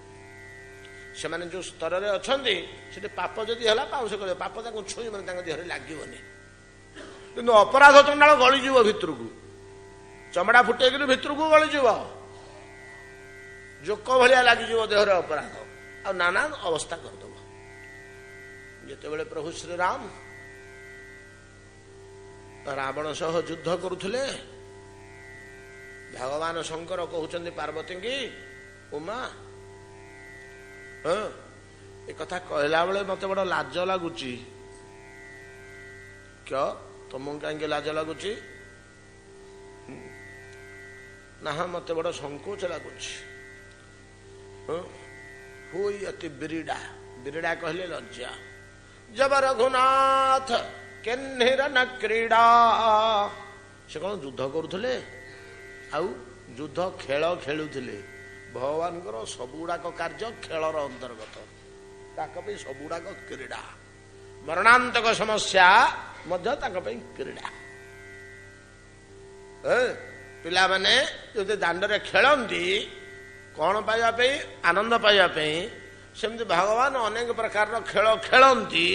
ସେମାନେ ଯୋଉ ସ୍ତରରେ ଅଛନ୍ତି ସେଠି ପାପ ଯଦି ହେଲା ପାଉଁଶ କରିବେ, ପାପ ତାଙ୍କୁ ଛୁଇଁ ମାନେ ତାଙ୍କ ଦେହରେ ଲାଗିବନି। କିନ୍ତୁ ଅପରାଧ ଚଣ୍ଡାଳ ଗଳିଯିବ ଭିତରକୁ, ଚମଡ଼ା ଫୁଟେଇକିରି ଭିତରକୁ ଗଳିଯିବ, ଜୋକ ଭଳିଆ ଲାଗିଯିବ ଦେହରେ ଅପରାଧ, ଆଉ ନାନା ଅବସ୍ଥା କରିଦେବ। ଯେତେବେଳେ ପ୍ରଭୁ ଶ୍ରୀରାମ ରାବଣ ସହ ଯୁଦ୍ଧ କରୁଥିଲେ, ଭଗବାନ ଶଙ୍କର କହୁଛନ୍ତି ପାର୍ବତୀଙ୍କି, ଉମା ଏ କଥା କହିଲା ବେଳେ ମତେ ବଡ ଲାଜ ଲାଗୁଛି। କ୍ୟ ତମକୁ କାହିଁକି ଲାଜ ଲାଗୁଛି? ନା ମତେ ବଡ ସଂକୋଚ ଲାଗୁଛି। ହୁଇ ଅତି ବିରିଡା, ବିରିଡା କହିଲେ ଲଜ୍ଜା। ଜବ ରଘୁନାଥ କେହ୍ନିର ନ କ୍ରୀଡା। ସେ କଣ ଯୁଦ୍ଧ କରୁଥିଲେ? ଆଉ ଯୁଦ୍ଧ ଖେଳ ଖେଳୁଥିଲେ। ଭଗବାନଙ୍କର ସବୁଗୁଡାକ କାର୍ଯ୍ୟ ଖେଳର ଅନ୍ତର୍ଗତ, ତାଙ୍କ ପାଇଁ ସବୁଗୁଡାକ କ୍ରୀଡା। ମରଣାନ୍ତକ ସମସ୍ୟା ମଧ୍ୟ ତାଙ୍କ ପାଇଁ କ୍ରୀଡା। ପିଲାମାନେ ଯଦି ଦାଣ୍ଡରେ ଖେଳନ୍ତି କଣ ପାଇବା ପାଇଁ? ଆନନ୍ଦ ପାଇବା ପାଇଁ। ସେମିତି ଭଗବାନ ଅନେକ ପ୍ରକାରର ଖେଳ ଖେଳନ୍ତି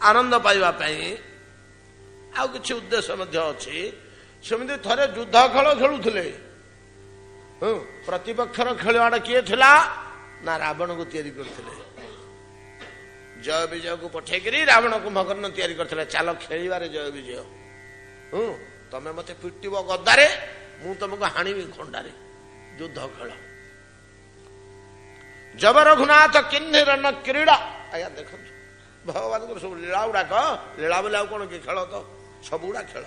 ଆନନ୍ଦ ପାଇବା ପାଇଁ, ଆଉ କିଛି ଉଦ୍ଦେଶ୍ୟ ମଧ୍ୟ ଅଛି। ସେମିତି ଥରେ ଯୁଦ୍ଧ ଖେଳ ଖେଳୁଥିଲେ। ପ୍ରତିପକ୍ଷର ଖେଳୁଆଡ କିଏ ଥିଲା? ନା ରାବଣକୁ ତିଆରି କରିଥିଲେ। ଜୟ ବିଜୟକୁ ପଠେଇକିରି ରାବଣ କୁମ୍ଭକର୍ଣ୍ଣ ତିଆରି କରିଥିଲେ। ଚାଲ ଖେଳିବାରେ ଜୟ ବିଜୟ। ତମେ ମତେ ପିଟିବ ଗଦାରେ, ମୁଁ ତମକୁ ହାଣିବି ଖଣ୍ଡାରେ। ଯୁଦ୍ଧ ଖେଳ। ଜବ ରଘୁନାଥ କିନ୍ନିର ନ କ୍ରୀଡା। ଆଜ୍ଞା ଦେଖନ୍ତୁ ଭଗବାନଙ୍କର ସବୁ ଲୀଳା ଗୁଡାକ, ଲୀଳା ବୋଲି ଆଉ କଣ କି ଖେଳ? ତ ସବୁଗୁଡା ଖେଳ।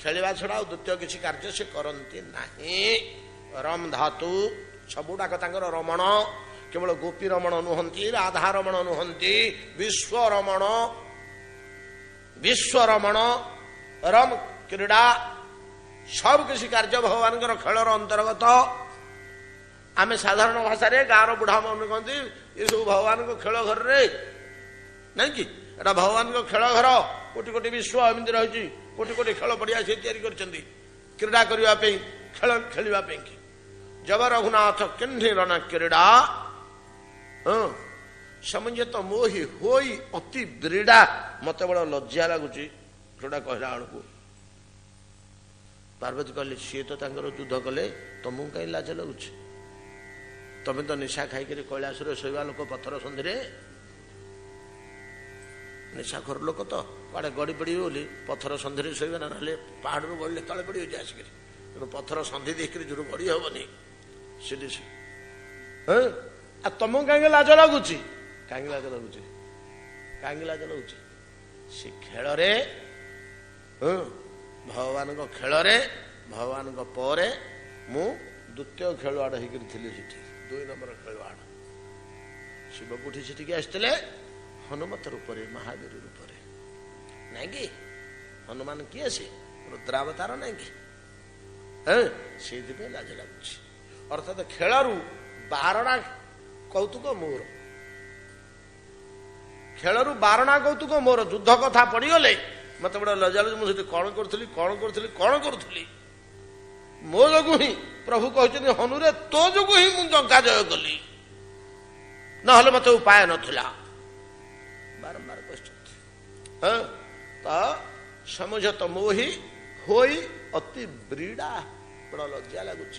ଖେଳିବା ଛଡା ଆଉ ଦ୍ୱିତୀୟ କିଛି କାର୍ଯ୍ୟ ସେ କରନ୍ତି ନାହିଁ। ରମ ଧାତୁ ସବୁଗୁଡାକ ତାଙ୍କର ରମଣ। କେବଳ ଗୋପୀ ରମଣ ନୁହନ୍ତି, ରାଧା ରମଣ ନୁହନ୍ତି, ବିଶ୍ୱରମଣ, ବିଶ୍ୱରମଣ, ରମ କ୍ରୀଡା, ସବୁ କିଛି କାର୍ଯ୍ୟ ଭଗବାନଙ୍କର ଖେଳର ଅନ୍ତର୍ଗତ। आमे साधारण भाषा गाँव बुढ़ा मन कहते ये सब भगवान को खेल घर रे नहीं कि एटा भगवान को खेल घर कोटि कोटि विश्व एमती रही कोटि कोटि खेल पड़िया से क्रीड़ा करने खेल खेलवाई कि जब रघुनाथ किन्हीं रन क्रीड़ा समझे तो मोहि होई अति ब्रीड़ा मत बड़ा लज्जा लगुच जोटा कहला बेलू पार्वती कहले सी तो युद्ध कले तुमको कहीं लाज लगुच तमें तो निशा खाई कैलाश शोवा लोक पथर सन्धि निशाखोर लोक तो कड़े गड़ी पड़े बोली पथर सन्धि शोवे ना ना पहाड़ रू गड़े तले पड़े आसिक तेणु पथर सन्धि देख जो गड़ी हेनी सीढ़ी तुमको कहीं लाज लगुच कहीं लाज लगुच कहीं लाज लगुच से खेल भगवान खेल भगवान पर मु द्वितीय खेलवाड़ होती 2 नंबर खेलवाड़ शिव कोठी से आसते हनुमत रूप महावीर रूप नाई कि हनुमान किए से रुद्रावतार नाई कि से लाज लगुच अर्थात खेल 12टा कौतुक मोर खेल 12टा कौतुक मोर युद्ध कथा पड़गले मत बड़ा लज्जा लगे मुझे कौन करुली मो जो ही प्रभु कहते हनुरे तो जो ही मुझे जंका जय कली ना मत उपाय नथिला बारंबार तो समझ तो मोहि होई अति ब्रीड़ा बड़ा लज्जा लगुच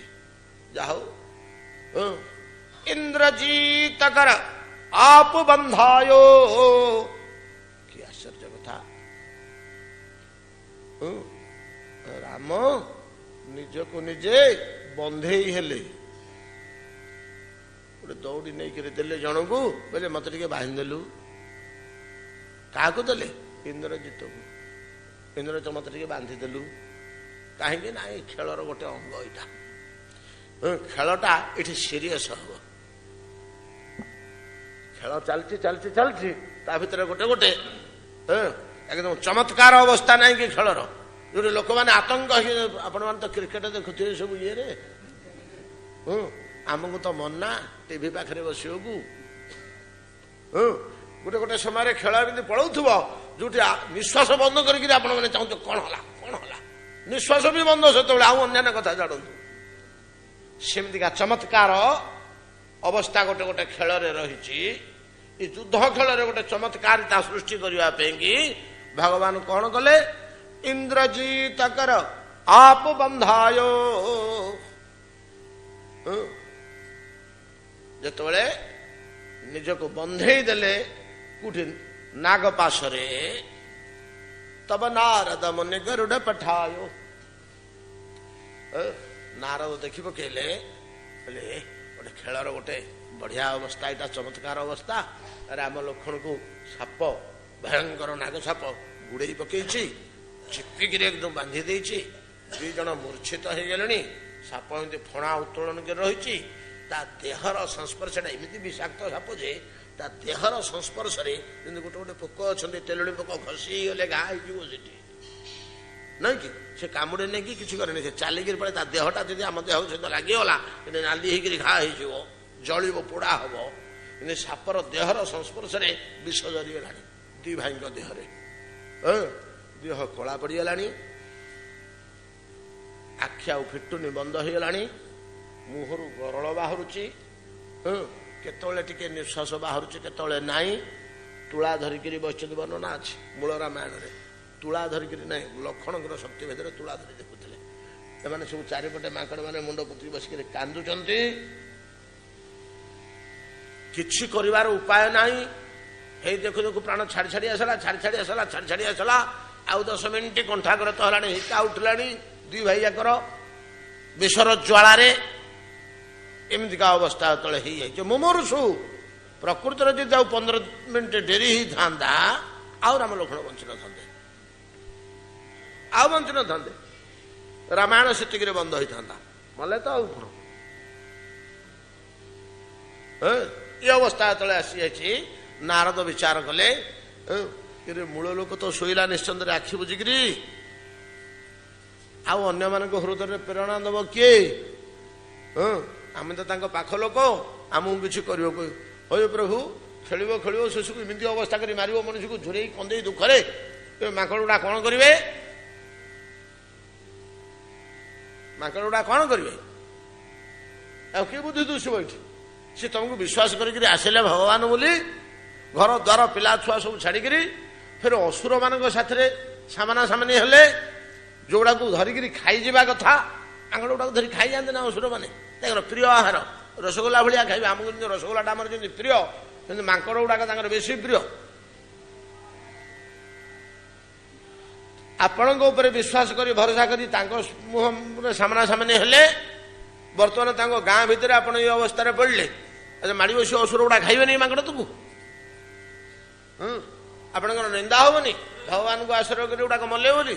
जाओ इंद्रजीत कर आप बंधायो कि आश्चर्य कथा राम निज को निजे बंधे हेले गोटे दौड़ी नहीं देले जन को बोले मत टे बांधिदेलु क्या देले इंद्रजीत को इंद्रजीत मत टे बांधिदेलु कहीं ना खेलर गोटे अंग यहाँ खेलटा ये सीरीयस हम खेल चलती चलती चलती ता भीतर गोटे गोटे एकदम चमत्कार अवस्था नहीं कि खेलर जो लोक मैंने आतंक आपण मैंने तो क्रिकेट देखुए सब ये आमको तो मना टीवी पाखे बसो गोटे गोटे समय खेल एमती पलाऊ जो निश्वास बंद करके चाहते कौन है निश्वास भी बंद से अन्य कथा जाणु सेमतिका चमत्कार अवस्था गोटे गोटे खेल रही युद्ध खेल गोटे चमत्कारिता सृष्टि करने कि भगवान कौन कले इंद्रजीत कर आप बंधायो जिते निज को बंधे देले कुठी नागपाशरे तब नारद मुनि गरुड़ पठायो नारद देखी पकेले बोले गोटे खेलर गोटे बढ़िया अवस्था यहाँ चमत्कार अवस्था राम लक्ष्मण को साप भयंकर नाग साप गुड़े पकई चिपिक एकदम बांधी देछि 2 जन मूर्छित हो गले साप एमती फणा उत्तोलन कर रही देहर संस्पर्श एमती विषाक्त साप जे ता देहर संस्पर्श गोटे गोटे पोक अच्छा तेलुणी पोक घसी गले घा हो नहीं कि से कामुड़े नहीं कि किसी करे चलिक पड़े देहटा जी आम देह सहित लगिगला नाली होकर घा हो जलिब पोड़ा हम कि सापर देहर संस्पर्श विष जरीगला 2 भाई देहरे देह कला पड़गला आखि आउ फिटुनी बंद हो गला मुहर गरल बाहरुची केतले टिके निश्वास बाहरुची केतले नाई तुला धरिक बचती वर्णना अच्छी मूल रामायण तुला धरिक ना लक्षण शक्ति भेद तुला धरी देखुले एमाने सब चारिपटे माकड़ मैंने मुंड पुति बसिक कांदुचंती किछि करिवार उपाय नाही हे देखु देखु प्राण छाड़ी छाड़ी आसला छाड़ी छाड़ी आसला छाड़ी छाड़ी आसला आउ 10 मिनिट कंठाग्रत हलानी हिका उठलानी 2 भाई जाकर विषर ज्वाला एमतीका अवस्था तले ही जाइए मुमुर्षु प्रकृत जी 15 मिनिट डेरी ही था आउ राम लक्ष्मण बंची न था आउ बंची न था रामायण सेतिक बंद होता मले तो आउ ये अवस्था तले आसी जाइए नारद विचार कले मूल लोक तो शोला निश्चंद आखि बुझिकी आउ अन्य मान हृदय प्रेरणा दब किए ଆମେ ତ ତାଙ୍କ ପାଖ ଲୋକ, ଆମକୁ କିଛି କରିବାକୁ ହଉ ପ୍ରଭୁ ଖେଳିବ ଖେଳିବ ଶେଷକୁ ଏମିତି ଅବସ୍ଥା କରି ମାରିବ ମଣିଷକୁ ଝୁରେଇ କନ୍ଦେଇ ଦୁଃଖରେ। ଏ ମାଙ୍କଡ଼ ଗୁଡ଼ା କ'ଣ କରିବେ? ମାଙ୍କଡ଼ ଗୁଡ଼ା କ'ଣ କରିବେ? ଆଉ କିଏ ବୁଦ୍ଧି ଦୁଷିବ ଏଠି? ସେ ତମକୁ ବିଶ୍ୱାସ କରିକିରି ଆସିଲେ ଭଗବାନ ବୋଲି, ଘର ଦ୍ୱାର ପିଲା ଛୁଆ ସବୁ ଛାଡ଼ିକିରି ଫେର ଅସୁର ମାନଙ୍କ ସାଥିରେ ସାମନା ସାମନି ହେଲେ, ଯୋଉଗୁଡ଼ାକୁ ଧରିକିରି ଖାଇଯିବା କଥା ମାଙ୍କଡ଼ ଗୁଡ଼ାକୁ ଧରି ଖାଇଯାଆନ୍ତି ନା ଅସୁର ମାନେ। ତାଙ୍କର ପ୍ରିୟ ଆହାର ରସଗୋଲା ଭଳିଆ ଖାଇବେ। ଆମକୁ ଯେମିତି ରସଗୋଲାଟା ଆମର ଯେମିତି ପ୍ରିୟ, କିନ୍ତୁ ମାଙ୍କଡ଼ ଗୁଡ଼ାକ ତାଙ୍କର ବେଶୀ ପ୍ରିୟ। ଆପଣଙ୍କ ଉପରେ ବିଶ୍ୱାସ କରି ଭରସା କରି ତାଙ୍କ ମୁହଁରେ ସାମନା ସାମନି ହେଲେ, ବର୍ତ୍ତମାନ ତାଙ୍କ ଗାଁ ଭିତରେ ଆପଣ ଏଇ ଅବସ୍ଥାରେ ପଡ଼ିଲେ, ମାଡ଼ି ବସି ଅସୁର ଗୁଡ଼ା ଖାଇବେନି ମାଙ୍କଡ଼ ତୁକୁ? ଆପଣଙ୍କର ନିନ୍ଦା ହବନି? ଭଗବାନଙ୍କୁ ଆଶ୍ରୟ କରି ଗୁଡ଼ାକ ମଲେ ବୋଲି।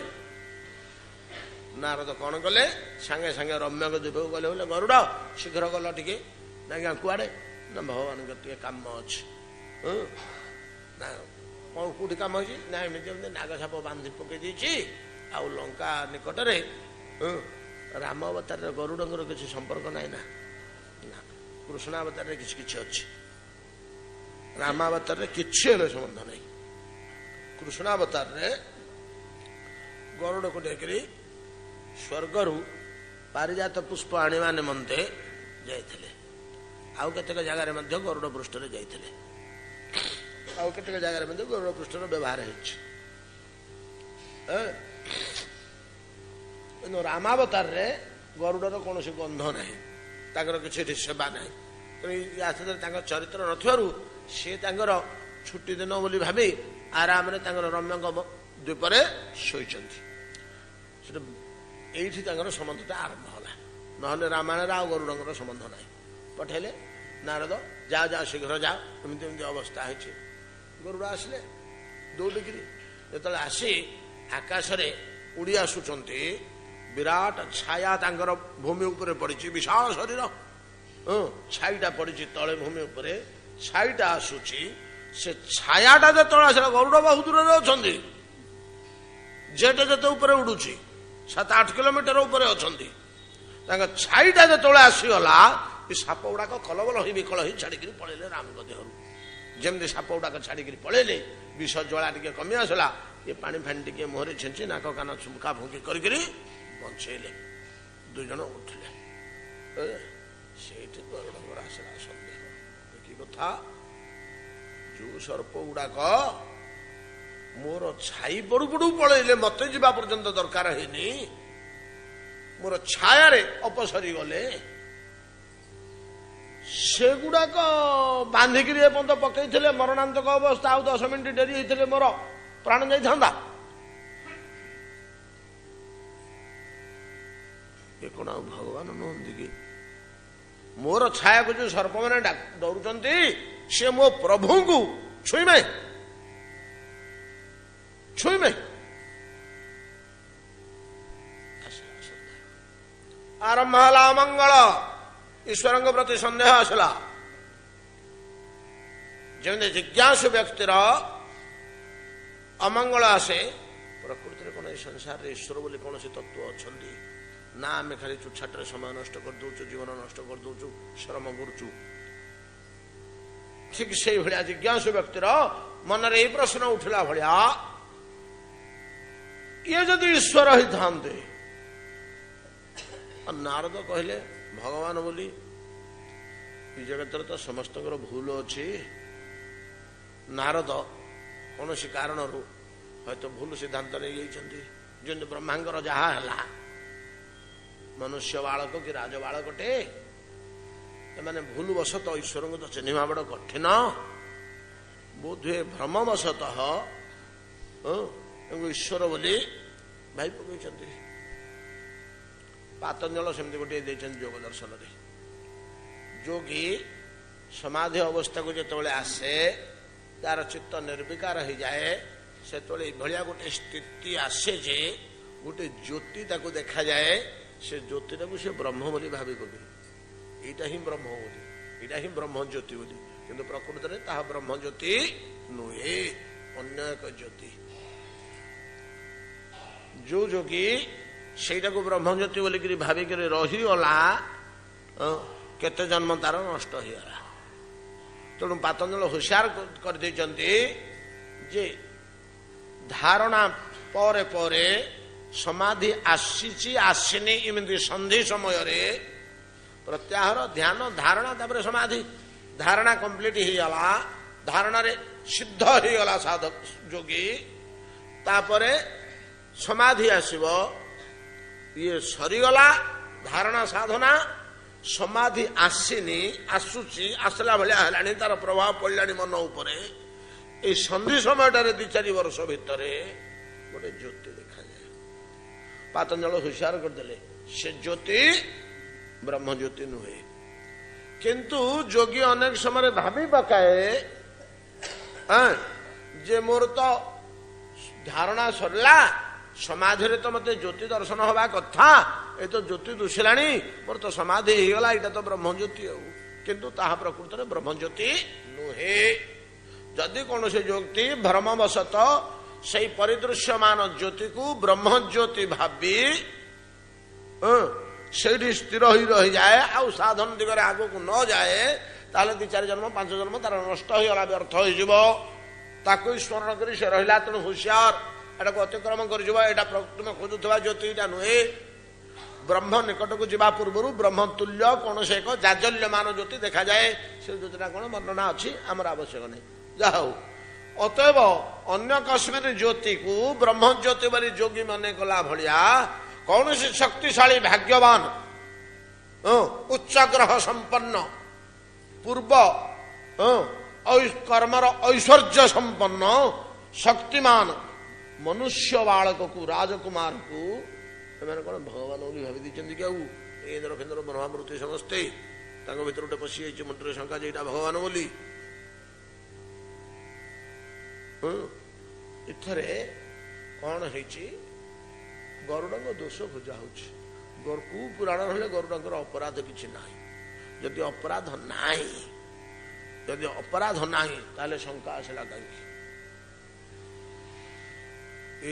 ନାରଦ କ'ଣ କଲେ? ସାଙ୍ଗେ ସାଙ୍ଗେ ରମ୍ୟକ ଦ୍ୱୀପକୁ ଗଲେ। ବୋଲେ ଗରୁଡ଼ ଶୀଘ୍ର ଗଲ ଟିକେ। ଆଜ୍ଞା କୁଆଡ଼େ? ନା ଭଗବାନଙ୍କର ଟିକେ କାମ ଅଛି। ନା କ'ଣ କୋଉଠି କାମ ଅଛି? ନା ଏମିତି ଏମିତି ନାଗସାପ ବାନ୍ଧି ପକେଇ ଦେଇଛି, ଆଉ ଲଙ୍କା ନିକଟରେ ରାମ ଅବତାରରେ ଗରୁଡ଼ଙ୍କର କିଛି ସମ୍ପର୍କ ନାହିଁ। ନା ନା କୃଷ୍ଣ ଅବତାରରେ କିଛି କିଛି ଅଛି, ରାମ ଅବତାରରେ କିଛି ହେଲେ ସମ୍ବନ୍ଧ ନାହିଁ। କୃଷ୍ଣ ଅବତାରରେ ଗରୁଡ଼କୁ ନେଇକରି ସ୍ୱର୍ଗରୁ ପାରିଜାତ ପୁଷ୍ପ ଆଣିବା ନିମନ୍ତେ ଯାଇଥିଲେ। ଆଉ କେତେକ ଜାଗାରେ ମଧ୍ୟ ଗରୁଡ଼ ପୃଷ୍ଠରେ ଯାଇଥିଲେ। ଆଉ କେତେକ ଜାଗାରେ ମଧ୍ୟ ଗରୁଡ଼ ପୃଷ୍ଠର ବ୍ୟବହାର ହେଇଛି। କିନ୍ତୁ ରାମାବତାରରେ ଗରୁଡ଼ର କୌଣସି ଗନ୍ଧ ନାହିଁ, ତାଙ୍କର କିଛି ଏଠି ସେବା ନାହିଁ। ତେଣୁ ଆସିଲେ ତାଙ୍କ ଚରିତ୍ର ନଥିବାରୁ ସେ ତାଙ୍କର ଛୁଟି ଦିନ ବୋଲି ଭାବି ଆରାମରେ ତାଙ୍କର ରମ୍ୟଙ୍କ ଦ୍ୱୀପରେ ଶୋଇଛନ୍ତି। ସେଟା ଏଇଠି ତାଙ୍କର ସମ୍ବନ୍ଧଟା ଆରମ୍ଭ ହେଲା। ନହେଲେ ରାମାୟଣରେ ଆଉ ଗରୁଡ଼ଙ୍କର ସମ୍ବନ୍ଧ ନାହିଁ। ପଠେଇଲେ ନାରଦ, ଯାଅ ଯାଅ ଶୀଘ୍ର ଯାଅ, ଏମିତି ଏମିତି ଅବସ୍ଥା ହେଇଛି। ଗରୁଡ଼ ଆସିଲେ ଦୌଡ଼ିକିରି। ଯେତେବେଳେ ଆସି ଆକାଶରେ ଉଡ଼ି ଆସୁଛନ୍ତି, ବିରାଟ ଛାୟା ତାଙ୍କର ଭୂମି ଉପରେ ପଡ଼ିଛି। ବିଶାଳ ଶରୀର, ଛାଇଟା ପଡ଼ିଛି ତଳେ ଭୂମି ଉପରେ। ଛାଇଟା ଆସୁଛି, ସେ ଛାୟାଟା ଯେତେବେଳେ ଆସିଲା, ଗରୁଡ଼ ବହୁ ଦୂରରେ ଅଛନ୍ତି। ଜେଟ ଯେତେ ଉପରେ ଉଡୁଛି, 7-8 କିଲୋମିଟର ଉପରେ ଅଛନ୍ତି। ତାଙ୍କ ଛାଇଟା ଯେତେବେଳେ ଆସିଗଲା, ଏ ସାପ ଗୁଡାକ କଲବଲ ହୋଇ ବିକଳ ହୋଇ ଛାଡିକିରି ପଳେଇଲେ ରାମଙ୍କ ଦେହରୁ। ଯେମିତି ସାପ ଗୁଡାକ ଛାଡିକିରି ପଳେଇଲେ, ବିଷ ଜ୍ୱାଳା ଟିକେ କମି ଆସିଲା। ଏ ପାଣି ଫାଣି ଟିକେ ମୁହଁରେ ଛିଞ୍ଚି ନାକ କାନ ଫୁଙ୍କା ଫୁଙ୍କି କରିକିରି ବଞ୍ଚେଇଲେ। 2 ଜଣ ଉଠିଲେ। ସେଇଠି ଗରୁଡ଼ଙ୍କର ଆସିଲା ସନ୍ଦେହ। କି କଥା? ଯୋଉ ସର୍ପ ଗୁଡାକ ମୋର ଛାଇ ପଡୁ ପଡୁ ପଳେଇଲେ, ମତେ ଯିବା ପର୍ଯ୍ୟନ୍ତ ଦରକାର ହେଇନି, ମୋର ଛାୟାରେ ଅପସରି ଗଲେ, ସେଗୁଡାକ ବାନ୍ଧିକିରି ଏପର୍ଯ୍ୟନ୍ତ ପକେଇଥିଲେ ମରଣାନ୍ତକ ଅବସ୍ଥା। ଆଉ 10 ମିନିଟ ଡେରି ହେଇଥିଲେ ମୋର ପ୍ରାଣ ଯାଇଥାନ୍ତା। ଏ କଣ ଆଉ ଭଗବାନ ନୁହନ୍ତି କି? ମୋର ଛାୟାକୁ ଯୋଉ ସର୍ପମାନେ ଡରୁଛନ୍ତି, ସେ ମୋ ପ୍ରଭୁଙ୍କୁ ଛୁଇଁବେ ଛୁଇଁବେ। ଆରମ୍ଭ ହେଲା ଅମଙ୍ଗଳ। ଈଶ୍ୱରଙ୍କ ପ୍ରତି ସନ୍ଦେହ ଆସିଲା। ଯେମିତି ଜିଜ୍ଞାସୁ ବ୍ୟକ୍ତିର ଅମଙ୍ଗଳ ଆସେ, ପ୍ରକୃତିରେ କଣ ଏ ସଂସାରରେ ଈଶ୍ୱର ବୋଲି କୌଣସି ତତ୍ଵ ଅଛନ୍ତି? ନା ଆମେ ଖାଲି ଚୁଛାଟରେ ସମୟ ନଷ୍ଟ କରିଦଉଛୁ, ଜୀବନ ନଷ୍ଟ କରିଦଉଛୁ, ଶ୍ରମ କରୁଛୁ। ଠିକ ସେଇଭଳିଆ ଜିଜ୍ଞାସୁ ବ୍ୟକ୍ତିର ମନରେ ଏଇ ପ୍ରଶ୍ନ ଉଠିଲା ଭଳିଆ, ଇଏ ଯଦି ଈଶ୍ୱର ହେଇଥାନ୍ତେ। ନାରଦ କହିଲେ, ଭଗବାନ ବୋଲି ଏ ଜଗତରେ ତ ସମସ୍ତଙ୍କର ଭୁଲ ଅଛି। ନାରଦ କୌଣସି କାରଣରୁ ହୟତ ଭୁଲ ସିଦ୍ଧାନ୍ତ ନେଇଯାଇଛନ୍ତି। ଯେମିତି ବ୍ରହ୍ମାଙ୍କର ଯାହା ହେଲା, ମନୁଷ୍ୟ ବାଳକ କି ରାଜ ବାଳକଟେ, ଏମାନେ ଭୁଲ ବଶତଃ ଈଶ୍ୱରଙ୍କୁ ତ ଚିହ୍ନିବା ବଡ଼ କଠିନ। ବୋଧହୁଏ ଭ୍ରମବଶତଃ ଈଶ୍ୱର ବୋଲି ଭାଇ ପକେଇଛନ୍ତି। ପାତଞ୍ଜଳ ସେମିତି ଗୋଟିଏ ଦେଇଛନ୍ତି ଯୋଗ ଦର୍ଶନରେ। ଯୋଗୀ ସମାଧି ଅବସ୍ଥାକୁ ଯେତେବେଳେ ଆସେ, ତାର ଚିତ୍ତ ନିର୍ବିକାର ହେଇଯାଏ, ସେତେବେଳେ ଏଭଳିଆ ଗୋଟେ ସ୍ଥିତି ଆସେ ଯେ ଗୋଟେ ଜ୍ୟୋତି ତାକୁ ଦେଖାଯାଏ। ସେ ଜ୍ୟୋତିଟାକୁ ସେ ବ୍ରହ୍ମ ବୋଲି ଭାବି ପକେ। ଏଇଟା ହିଁ ବ୍ରହ୍ମ ବୋଲି, ଏଇଟା ହିଁ ବ୍ରହ୍ମ ଜ୍ୟୋତି ବୋଲି। କିନ୍ତୁ ପ୍ରକୃତରେ ତାହା ବ୍ରହ୍ମ ଜ୍ୟୋତି ନୁହେଁ, ଅନ୍ୟ ଏକ ଜ୍ୟୋତି। ଯୋଉ ଯୋଗୀ ସେଇଟାକୁ ବ୍ରହ୍ମଜ୍ୟୋତି ବୋଲିକିରି ଭାବିକିରି ରହିଗଲା, केते जन्म तार नष्ट हो गला। तेणु पातंजल हुशियार कर देइचंती जे धारणा परे परे समाधि आसीची आसीनी इमती संधि समय रे प्रत्याहार ध्यान धारणा तापर समाधि धारणा कंप्लीट ही गला धारणा रे सिद्ध ही गला साधक जोगी तापरे समाधि आसीबो ये सरीगला धारणा साधना समाधि आसीनी आसुची आसला भलिया हलानी तार प्रभाव पड़लानी मन उपरे ए संधि समयटारे 2-4 वर्ष भितरे गोटे ज्योति देखा जाए। पातंजल हुशियार करदेले से ज्योति ब्रह्म ज्योति नुहे किंतु जोगी अनेक समय भाभी पकाए जे मोर तो धारणा सरला समाधि तो मत ज्योति दर्शन हवा कथा ये तो ज्योति दुशिलाणी मोर तो समाधि होगला यहाँ तो ब्रह्म ज्योति किंतु ताहा प्रकृत में ब्रह्म ज्योति नुहे। जदि कौन से ज्योति भ्रमवशत से परिदृश्यमान ज्योति को ब्रह्म ज्योति भावी से स्थिर हो रही जाए आउ साधन दिगरे आग को न जाए ताले 2-4 जन्म 5 जन्म तार नष्ट होगला व्यर्थ हो स्मरण कर रहा तेणु हुशियार एटा को अतिक्रम कर तुम खोजुवा ज्योति एटा नुहे। ब्रह्म निकट को जावा पूर्व ब्रह्म तुल्य कौन से एक जाजल्यमान ज्योति देखा जाए से ज्योतिटा कौन वर्णना अच्छी आमर आवश्यक नहीं जहा अतएव अन्य कश्मीर ज्योति को ब्रह्म ज्योति बोली जोगी मन कला भलिया कौन से शक्तिशाली भाग्यवान उच्च ग्रह संपन्न पूर्व कर्मर ऐश्वर्य संपन्न शक्तिमान मनुष्य बालक को राजकुमार को मैंने कौन भगवान बोली भावी दी क्या इंद्र फेन्द्र ब्रह्मामृति समस्ते भर गोटे पशि जाइए मुंडे शंका जे भगवान बोली इथरे कौन है गरुड़ दोष खोजा हो पुराण ना गरुड़ अपराध किसी ना जदि अपराध ना जदि अपराध ना ताले शंका आसला कहीं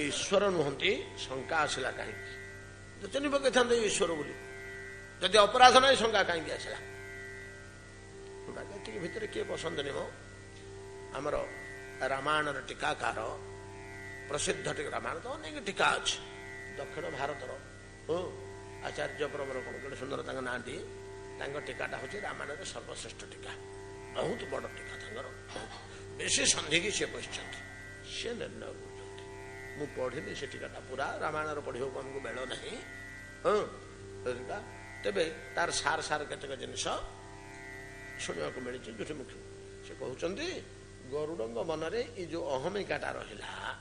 ईश्वर नुहति शंका आसला कहीं चिन्ह पकई था ईश्वर बोली जदि अपराध ना शंका कहीं आसला भितर किए पसंद नहीं मो आमर रामायण टीकाकार प्रसिद्ध रामायण तो अनेक टीका अच्छे दक्षिण भारतर आचार्य परमर कौन गोटे सुंदर नाटी टीकाटा हूँ रामायण सर्वश्रेष्ठ टीका बहुत बड़ टीका बेसी संधि की सी बस सी निर्णय कर पढ़ी से टीकाटा पूरा रामायण पढ़ा को आमको बेल ना तेरे तार सार सार केतक जिनस शुणा मिली जो मुख्य से कहते गरुड़ मनरे ये जो अहमिकाटा रहा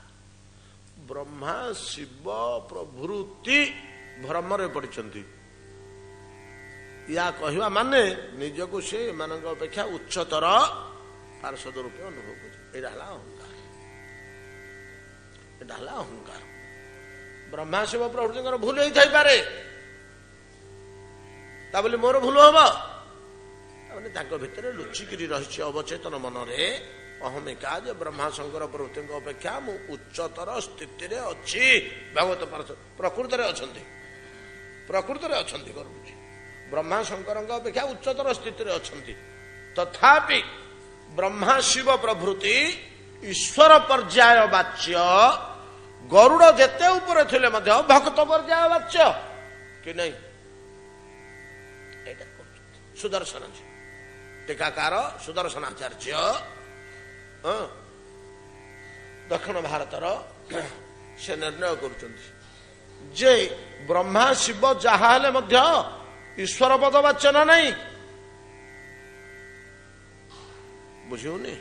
ब्रह्मा शिव प्रभृति भ्रमरे पड़ते या कहवा माने निजको से मान अपेक्षा उच्चतर पार्षद रूपे अनुभव कर अहंकार ब्रह्मा शिव प्रभृति भूल होता पारे बोली मोर भूल हम भितर लुचिकी रही अवचेतन मनरे अहमिका जे ब्रह्मा शंकर प्रभृति अपेक्षा मु उच्चतर स्थिति रे अच्छी भगवत प्रकृत करुची ब्रह्मा शंकर अपेक्षा उच्चतर स्थिति रे अच्छी तथापि ब्रह्मा शिव प्रभृति ईश्वर पर्याय वाच्य गरुड़ जेते ऊपर थिले मध्य भक्त पर्याय वाच्य कि नहीं सुदर्शन टीकाकार सुदर्शनाचार्य दक्षिण भारतर से निर्णय करुचंती जे ब्रह्मा शिव जहा हेले मध्य ईश्वर पद वाच्य ना नहीं बुझिउनी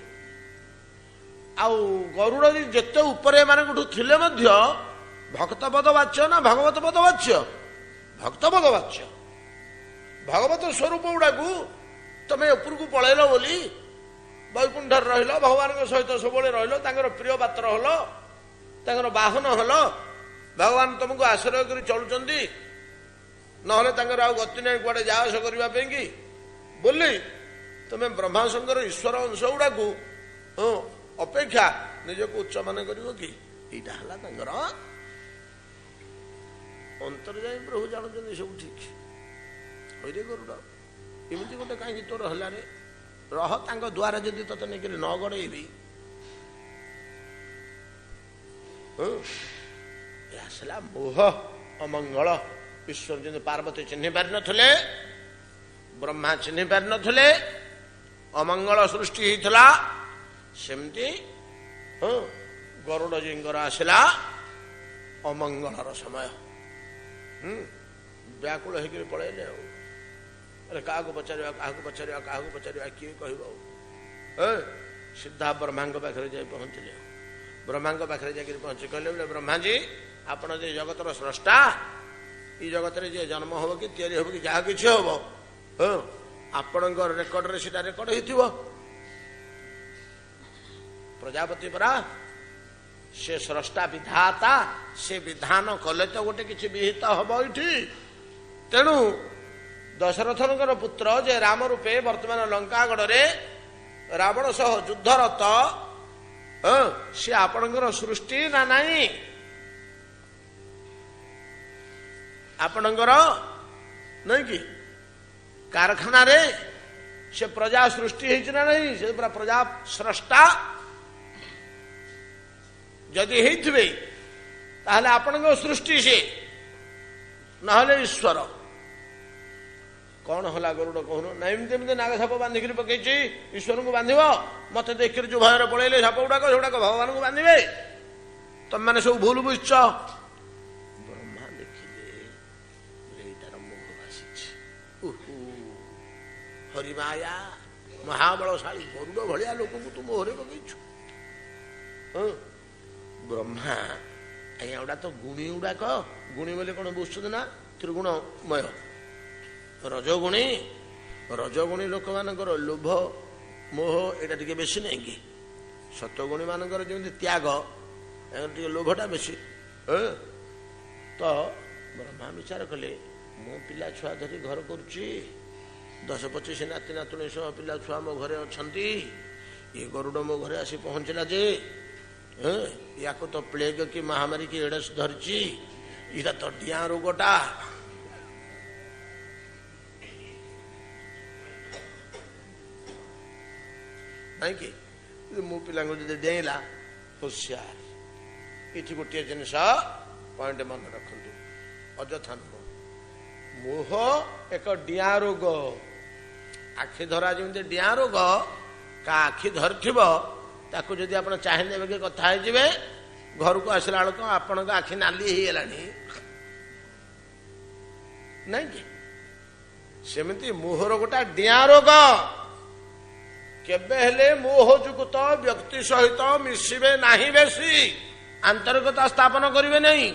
आउ गरुड़ जेते ऊपर एमानकठु थिले मध्य भक्त पद वाच्य ना भगवत पद वाच्य भक्त पद वाच्य भगवत स्वरूप गुड़ा को तमें ऊपर को पलैल बोली वैकुंठ रहिल भगवान सहित सब रहिल प्रिय पात्र हल तांकर बाहन हल भगवान तुमको आश्रय कर चलुचंदी नहले तांकर आउ गति नहीं कुआडे जा आस करने की बोली तुम्हें ब्रह्मा शंकर ईश्वर अंश गुड़ा को अपेक्षा निजको उच्च मान कर कि यहाँ अंतर जाए प्रभु जानते सब ठीक हईरे गरुड़ ଏମିତି ଗୋଟେ କାହିଁକି ତୋର ହେଲାରେ ରହ ତାଙ୍କ ଦ୍ୱାର ଯଦି ତତେ ନେଇକରି ନ ଗଡ଼େଇବି ଆସିଲା ମୋହ ଅମଙ୍ଗଳ। ଈଶ୍ୱର ଯେମିତି ପାର୍ବତୀ ଚିହ୍ନି ପାରିନଥିଲେ, ବ୍ରହ୍ମା ଚିହ୍ନି ପାରିନଥିଲେ, ଅମଙ୍ଗଳ ସୃଷ୍ଟି ହେଇଥିଲା, ସେମିତି ଗରୁଡ଼ଜୀଙ୍କର ଆସିଲା ଅମଙ୍ଗଳର ସମୟ। ବ୍ୟାକୁଳ ହେଇକିରି ପଳେଇଲେ ଆଉ। ଆରେ କାହାକୁ ପଚାରିବା, କାହାକୁ ପଚାରିବା, କାହାକୁ ପଚାରିବା, କିଏ କହିବ ଆଉ। ସିଧା ବ୍ରହ୍ମାଙ୍କ ପାଖରେ ଯାଇ ପହଞ୍ଚିଲେ। ବ୍ରହ୍ମାଙ୍କ ପାଖରେ ଯାଇକରି ପହଞ୍ଚି କହିଲେ ବୋଲେ ବ୍ରହ୍ମାଜୀ ଆପଣ ଯେ ଜଗତର ସ୍ରଷ୍ଟା, ଏଇ ଜଗତରେ ଯିଏ ଜନ୍ମ ହବ କି ତିଆରି ହବ କି ଯାହା କିଛି ହବ ଆପଣଙ୍କ ରେକର୍ଡରେ ସେଟା ରେକର୍ଡ ହେଇଥିବ। ପ୍ରଜାପତି ପରା ସେ ସ୍ରଷ୍ଟା ବିଧାତା, ସେ ବିଧାନ କଲେ ତ ଗୋଟେ କିଛି ବିହିତ ହବ ଏଇଠି। ତେଣୁ ଦଶରଥଙ୍କର ପୁତ୍ର ଯେ ରାମ ରୂପେ ବର୍ତ୍ତମାନ ଲଙ୍କାଗଡ଼ରେ ରାବଣ ସହ ଯୁଦ୍ଧରତ, ସେ ଆପଣଙ୍କର ସୃଷ୍ଟି ନା ନାହିଁ? ଆପଣଙ୍କର ନାଇଁ କି କାରଖାନାରେ ସେ ପ୍ରଜା ସୃଷ୍ଟି ହେଇଛି ନା ନାହିଁ? ସେ ପୁରା ପ୍ରଜା ସ୍ରଷ୍ଟା ଯଦି ହେଇଥିବେ ତାହେଲେ ଆପଣଙ୍କ ସୃଷ୍ଟି ସେ, ନହେଲେ ଈଶ୍ୱର। କଣ ହେଲା ଗରୁଡ଼ କହୁନ? ନା ଏମିତି ଏମିତି ନାଗସାପ ବାନ୍ଧିକିରି ପକେଇଛି, ଈଶ୍ୱରଙ୍କୁ ବାନ୍ଧିବ? ମତେ ଦେଖିରି ଯୋଉ ଭୟରେ ପଳେଇଲେ ସାପ ଗୁଡାକ, ସେଗୁଡାକ ଭଗବାନଙ୍କୁ ବାନ୍ଧିବେ? ତମେମାନେ ସବୁ ଭୁଲ ବୁଝିଛ। ବ୍ରହ୍ମା ଦେଖିଲେ ଏଇଟାର ମୁହ ଭାସିଛି। ହରିମାୟା ମହାବଳଶାଳୀ ଗରୁଡ଼ ଭଳିଆ ଲୋକଙ୍କୁ ତୁ ମୋହରେ ପକେଇଛୁ। ବ୍ରହ୍ମା ଆଜ୍ଞା ଗୁଡା ତ ଗୁଣୀ ଗୁଡାକ, ଗୁଣୀ ବୋଲି କଣ ବୁଝୁଛନ୍ତି ନା? ତ୍ରିଗୁଣମୟ ରଜଗୁଣୀ। ରଜଗୁଣୀ ଲୋକମାନଙ୍କର ଲୋଭ ମୋହ ଏଇଟା ଟିକେ ବେଶୀ ନାହିଁ କି? ସତଗୁଣୀ ମାନଙ୍କର ଯେମିତି ତ୍ୟାଗ, ଟିକେ ଲୋଭଟା ବେଶୀ। ତ ବ୍ରହ୍ମା ବିଚାର କଲେ, ମୁଁ ପିଲା ଛୁଆ ଧରି ଘର କରୁଛି, 10-25 ନାତି ନାତୁଣୀ ସହ ପିଲା ଛୁଆ ମୋ ଘରେ ଅଛନ୍ତି। ଏ ଗରୁଡ଼ ମୋ ଘରେ ଆସି ପହଞ୍ଚିଲା ଯେ ୟାକୁ ତ ପ୍ଲେଗ କି ମହାମାରୀ କି ଏଡସ୍ ଧରିଛି, ଏଇଟା ତ ଡିଆଁ ରୋଗଟା। ନାଇଁ କି ମୋ ପିଲାଙ୍କୁ ଯଦି ଡେଇଁଲା, ହୁସିଆର। ଏଠି ଗୋଟିଏ ଜିନିଷ ପଏଣ୍ଟ ମନେ ରଖନ୍ତୁ, ଅଯଥା ନୁହଁ। ମୋହ ଏକ ଡିଆଁ ରୋଗ। ଆଖି ଧରା ଯେମିତି ଡିଆଁ ରୋଗ, କା ଆଖି ଧରିଥିବ ତାକୁ ଯଦି ଆପଣ ଚାହିଁଲେ କି କଥା ହେଇଯିବେ, ଘରକୁ ଆସିଲା ବେଳକୁ ଆପଣଙ୍କ ଆଖି ନାଲି ହେଇଗଲାଣି, ନାଇଁ କି? ସେମିତି ମୋହର ଗୋଟା ଡିଆଁ ରୋଗ। କେବେ ହେଲେ ମୋହଯୁକ୍ତ ବ୍ୟକ୍ତି ସହିତ ମିଶିବେ ନାହିଁ, ବେଶୀ ଆନ୍ତରିକତା ସ୍ଥାପନ କରିବେ ନାହିଁ।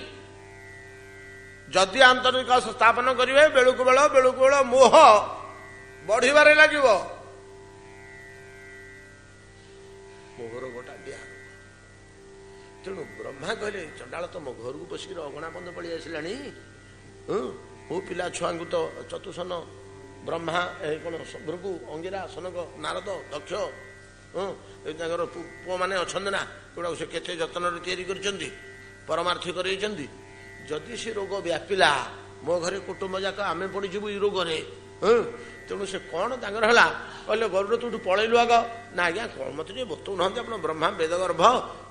ଯଦି ଆନ୍ତରିକ ସ୍ଥାପନ କରିବେ, ବେଳକୁ ବେଳ ମୋହ ବଢିବାରେ ଲାଗିବ। ମୋହର ଗୋଟା ଡିଆଁ। ତେଣୁ ବ୍ରହ୍ମା କହିଲେ, ଚଣ୍ଡାଳ ତ ମୋ ଘରକୁ ପଶିକିରି ଅଗଣା ବନ୍ଧ ପଳେଇ ଆସିଲାଣି। ମୋ ପିଲା ଛୁଆଙ୍କୁ ତ ଚତୁସନ ବ୍ରହ୍ମା, କଣ ଭୃଗୁ, ଅଙ୍ଗିରା, ସନକ, ନାରଦ, ଦକ୍ଷ, ତାଙ୍କର ପୁଅମାନେ ଅଛନ୍ତି ନା, ଏଗୁଡ଼ାକୁ ସେ କେତେ ଯତ୍ନରେ ତିଆରି କରିଛନ୍ତି, ପରମାର୍ଥୀ କରେଇଛନ୍ତି। ଯଦି ସେ ରୋଗ ବ୍ୟାପିଲା, ମୋ ଘରେ କୁଟୁମ୍ବ ଯାକ ଆମେ ପଡ଼ିଯିବୁ ଏଇ ରୋଗରେ। ତେଣୁ ସେ କଣ ତାଙ୍କର ହେଲା, କହିଲେ ଗରୁଡ଼ ତୁ ଏଠୁ ପଳେଇଲୁ ଆଗ। ନା ଆଜ୍ଞା କଣ ମତେ ଟିକେ ବତଉନାହାନ୍ତି, ଆପଣ ବ୍ରହ୍ମା ବେଦଗର୍ଭ,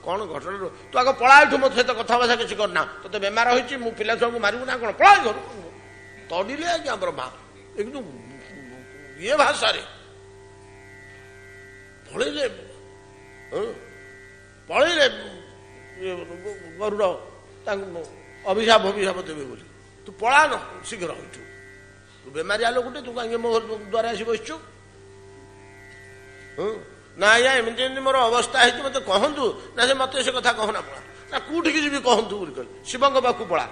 କଣ ଘଟଣା? ତୁ ଆଗ ପଳା ଏଠୁ, ମୋ ସହିତ କଥାବାର୍ତ୍ତା କିଛି କରନା, ତତେ ବେମାର ହେଇଛି, ମୁଁ ପିଲା ଛୁଆଙ୍କୁ ମାରିବୁ ନା କଣ? ପଳା ଘରୁ। ତଡ଼ିଲେ ଆଜ୍ଞା ବ୍ରହ୍ମା କିନ୍ତୁ ଇଏ ଭାଷାରେ ପଳେଇଲେ ଗରୁଡ଼ ତାଙ୍କୁ ଅଭିଶାପ ଦେବେ ବୋଲି। ତୁ ପଳା ନ ଶୀଘ୍ର ଏଠୁ, ତୁ ବେମାରିଆ ଲୋକଟେ, ତୁ କାହିଁକି ମୋ ଦ୍ୱାରା ଆସି ବସିଛୁ? ନା ଆଜ୍ଞା ଏମିତି ଏମିତି ମୋର ଅବସ୍ଥା ହେଇଛି, ମତେ କହନ୍ତୁ। ନା ସେ ମତେ ସେ କଥା କହନା, ପଳା। ନା କୋଉଠିକି ଯିବି କହନ୍ତୁ ବୋଲି କହିଲେ, ଶିବଙ୍କ ପାଖକୁ ପଳା।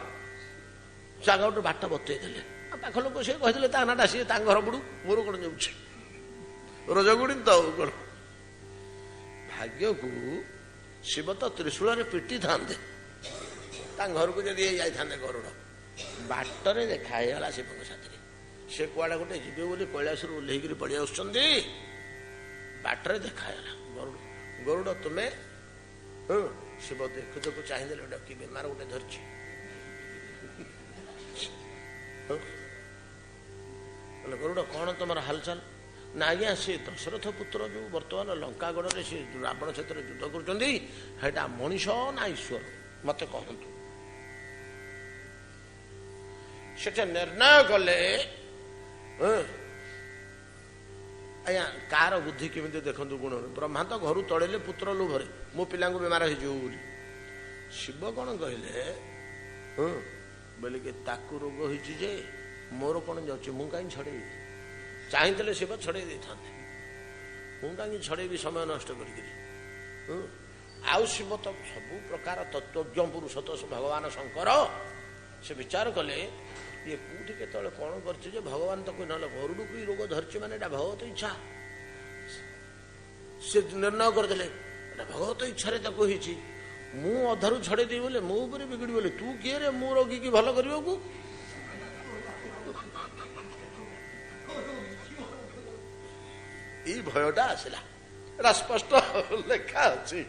ସେ ଆଗ ଗୋଟେ ବାଟ ବତେଇ ଦେଲେ। ପାଖ ଲୋକ ସିଏ କହିଥିଲେ ତା ନାଟା, ସିଏ ତାଙ୍କ ଘର ବୁଡୁ, ମୋର କଣ ଯାଉଛି? ରଜଗୁଣୀ ତ କଣ? ଭାଗ୍ୟକୁ ଶିବ ତ ତ୍ରିଶୂଳରେ ପିଟିଥାନ୍ତେ, ତାଙ୍କ ଘରକୁ ଯଦି ଯାଇଥାନ୍ତେ ଗରୁଡ଼। ବାଟରେ ଦେଖା ହେଇଗଲା ଶିବଙ୍କ ସାଥିରେ। ସେ କୁଆଡେ ଗୋଟେ ଯିବେ ବୋଲି କୈଳାସରୁ ଓହ୍ଲେଇକିରି ପଳେଇ ଆସୁଛନ୍ତି, ବାଟରେ ଦେଖା ହେଇଗଲା। ଗରୁଡ଼ ତୁମେ? ଶିବ ଦେଖୁ ଦେଖୁ ଚାହିଁଦେଲେ, ଗୋଟେ କି ବେମାର ଗୋଟେ ଧରିଛି। बोले गरुड़ कौन तुम हालचाल ना आज्ञा सी दशरथ पुत्र जो बर्तमान लंकागढ़ से रावण सहित युद्ध करा मनीष ना ईश्वर मत कहतु से निर्णय कले आज्ञा कार बुद्धि केमी देखु गुण ब्रह्मा तो घर तड़े पुत्र लोभरे मो पिला बेमार हो शिव कौन कहले बोले कि ताकू रोग हो मोर कौन जाऊँ मु कहीं छड़े चाहिए शिव छड़े दे था मुझे छड़ेबी समय नष्ट करी आउ शिव तो सबू प्रकार तत्वज्ञ पुरुष तो भगवान शंकर से विचार कले ये कौटी के कौन कर भगवान तो कोई ना गरुड़ को रोग धरती माने भगवत इच्छा से निर्णय करदे भगवत इच्छा मु अधारू छड़े दी बोले मो ऊपर बिगड़ी बोले तू किए रे मु रोगी की भल कर भयटा आसला स्पष्ट लेखा अच्छी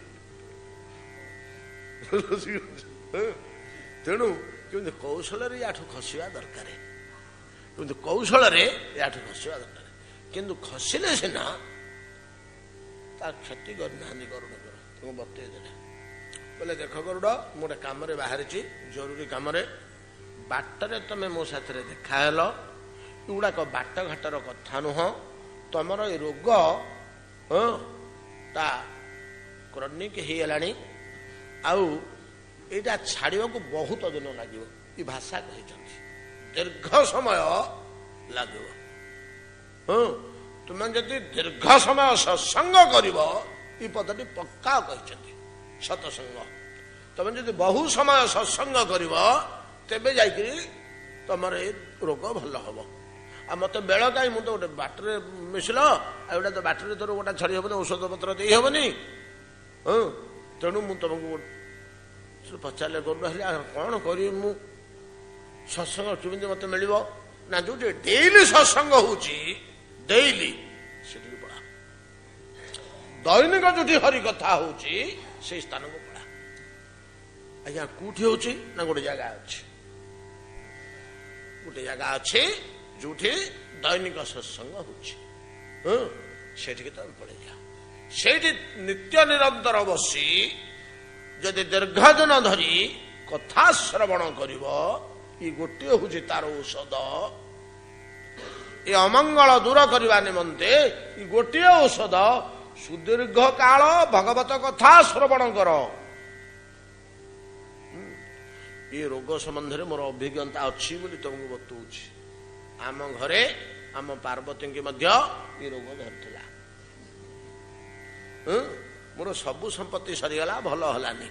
तेणु केमी कौशल या खसवा दरकार केमी कौशल या खसवा दरकार किंतु खसिले सीना तार क्षति करना गरुड़ तुम बतई देला बोले देख गरुड़ मोटे कम बाहरी जरूरी कम बाटरे तमें मो साथ देखाल युवाक बाट घाटर कथा नुह तमर ये रोग ता क्रनिक होगला आईटा छाड़ा को बहुत दिन लगे ये भाषा कहते दीर्घ समय लगे तुम्हें जदि दीर्घ समय सत्संग कर पदटी पक्का कहते सतसंग तुम जदि बहु समय सत्संग कर तेबे जाकि तुम रोग भल हम आ मत बेल कहीं मुझे गोटे बाटर मिसल आटा तो बाटर तो रोगटा छाड़ी हेनी औषध पत्र दे हेनी तेणु मु तुमको पचारे कौन कर सत्संग केमी मत मिल ना जो डेली सत्संग होली से पड़ा दैनिक जो हरि कथा हो स्थान को पड़ा आज्ञा कौटी हो गोटे जगह अच्छे गोटे जगह अच्छे जो दैनिक सत्संग होठी तुम पड़े जा से नित्य निरंतर बसी जदि दीर्घ दिन धरी कथा श्रवण कर गोटे हूँ तार औषध ये अमंगल दूर करने निमंते गोटे औषध सुदीर्घ काल भगवत कथा श्रवण कर ये रोग संबंध में मोर अभिज्ञता अच्छी बोली तुमको बतौची आम घरे आम पार्वती की मध्य ये रोग धरला मोर सबू संपत्ति सरीगला भल हलानी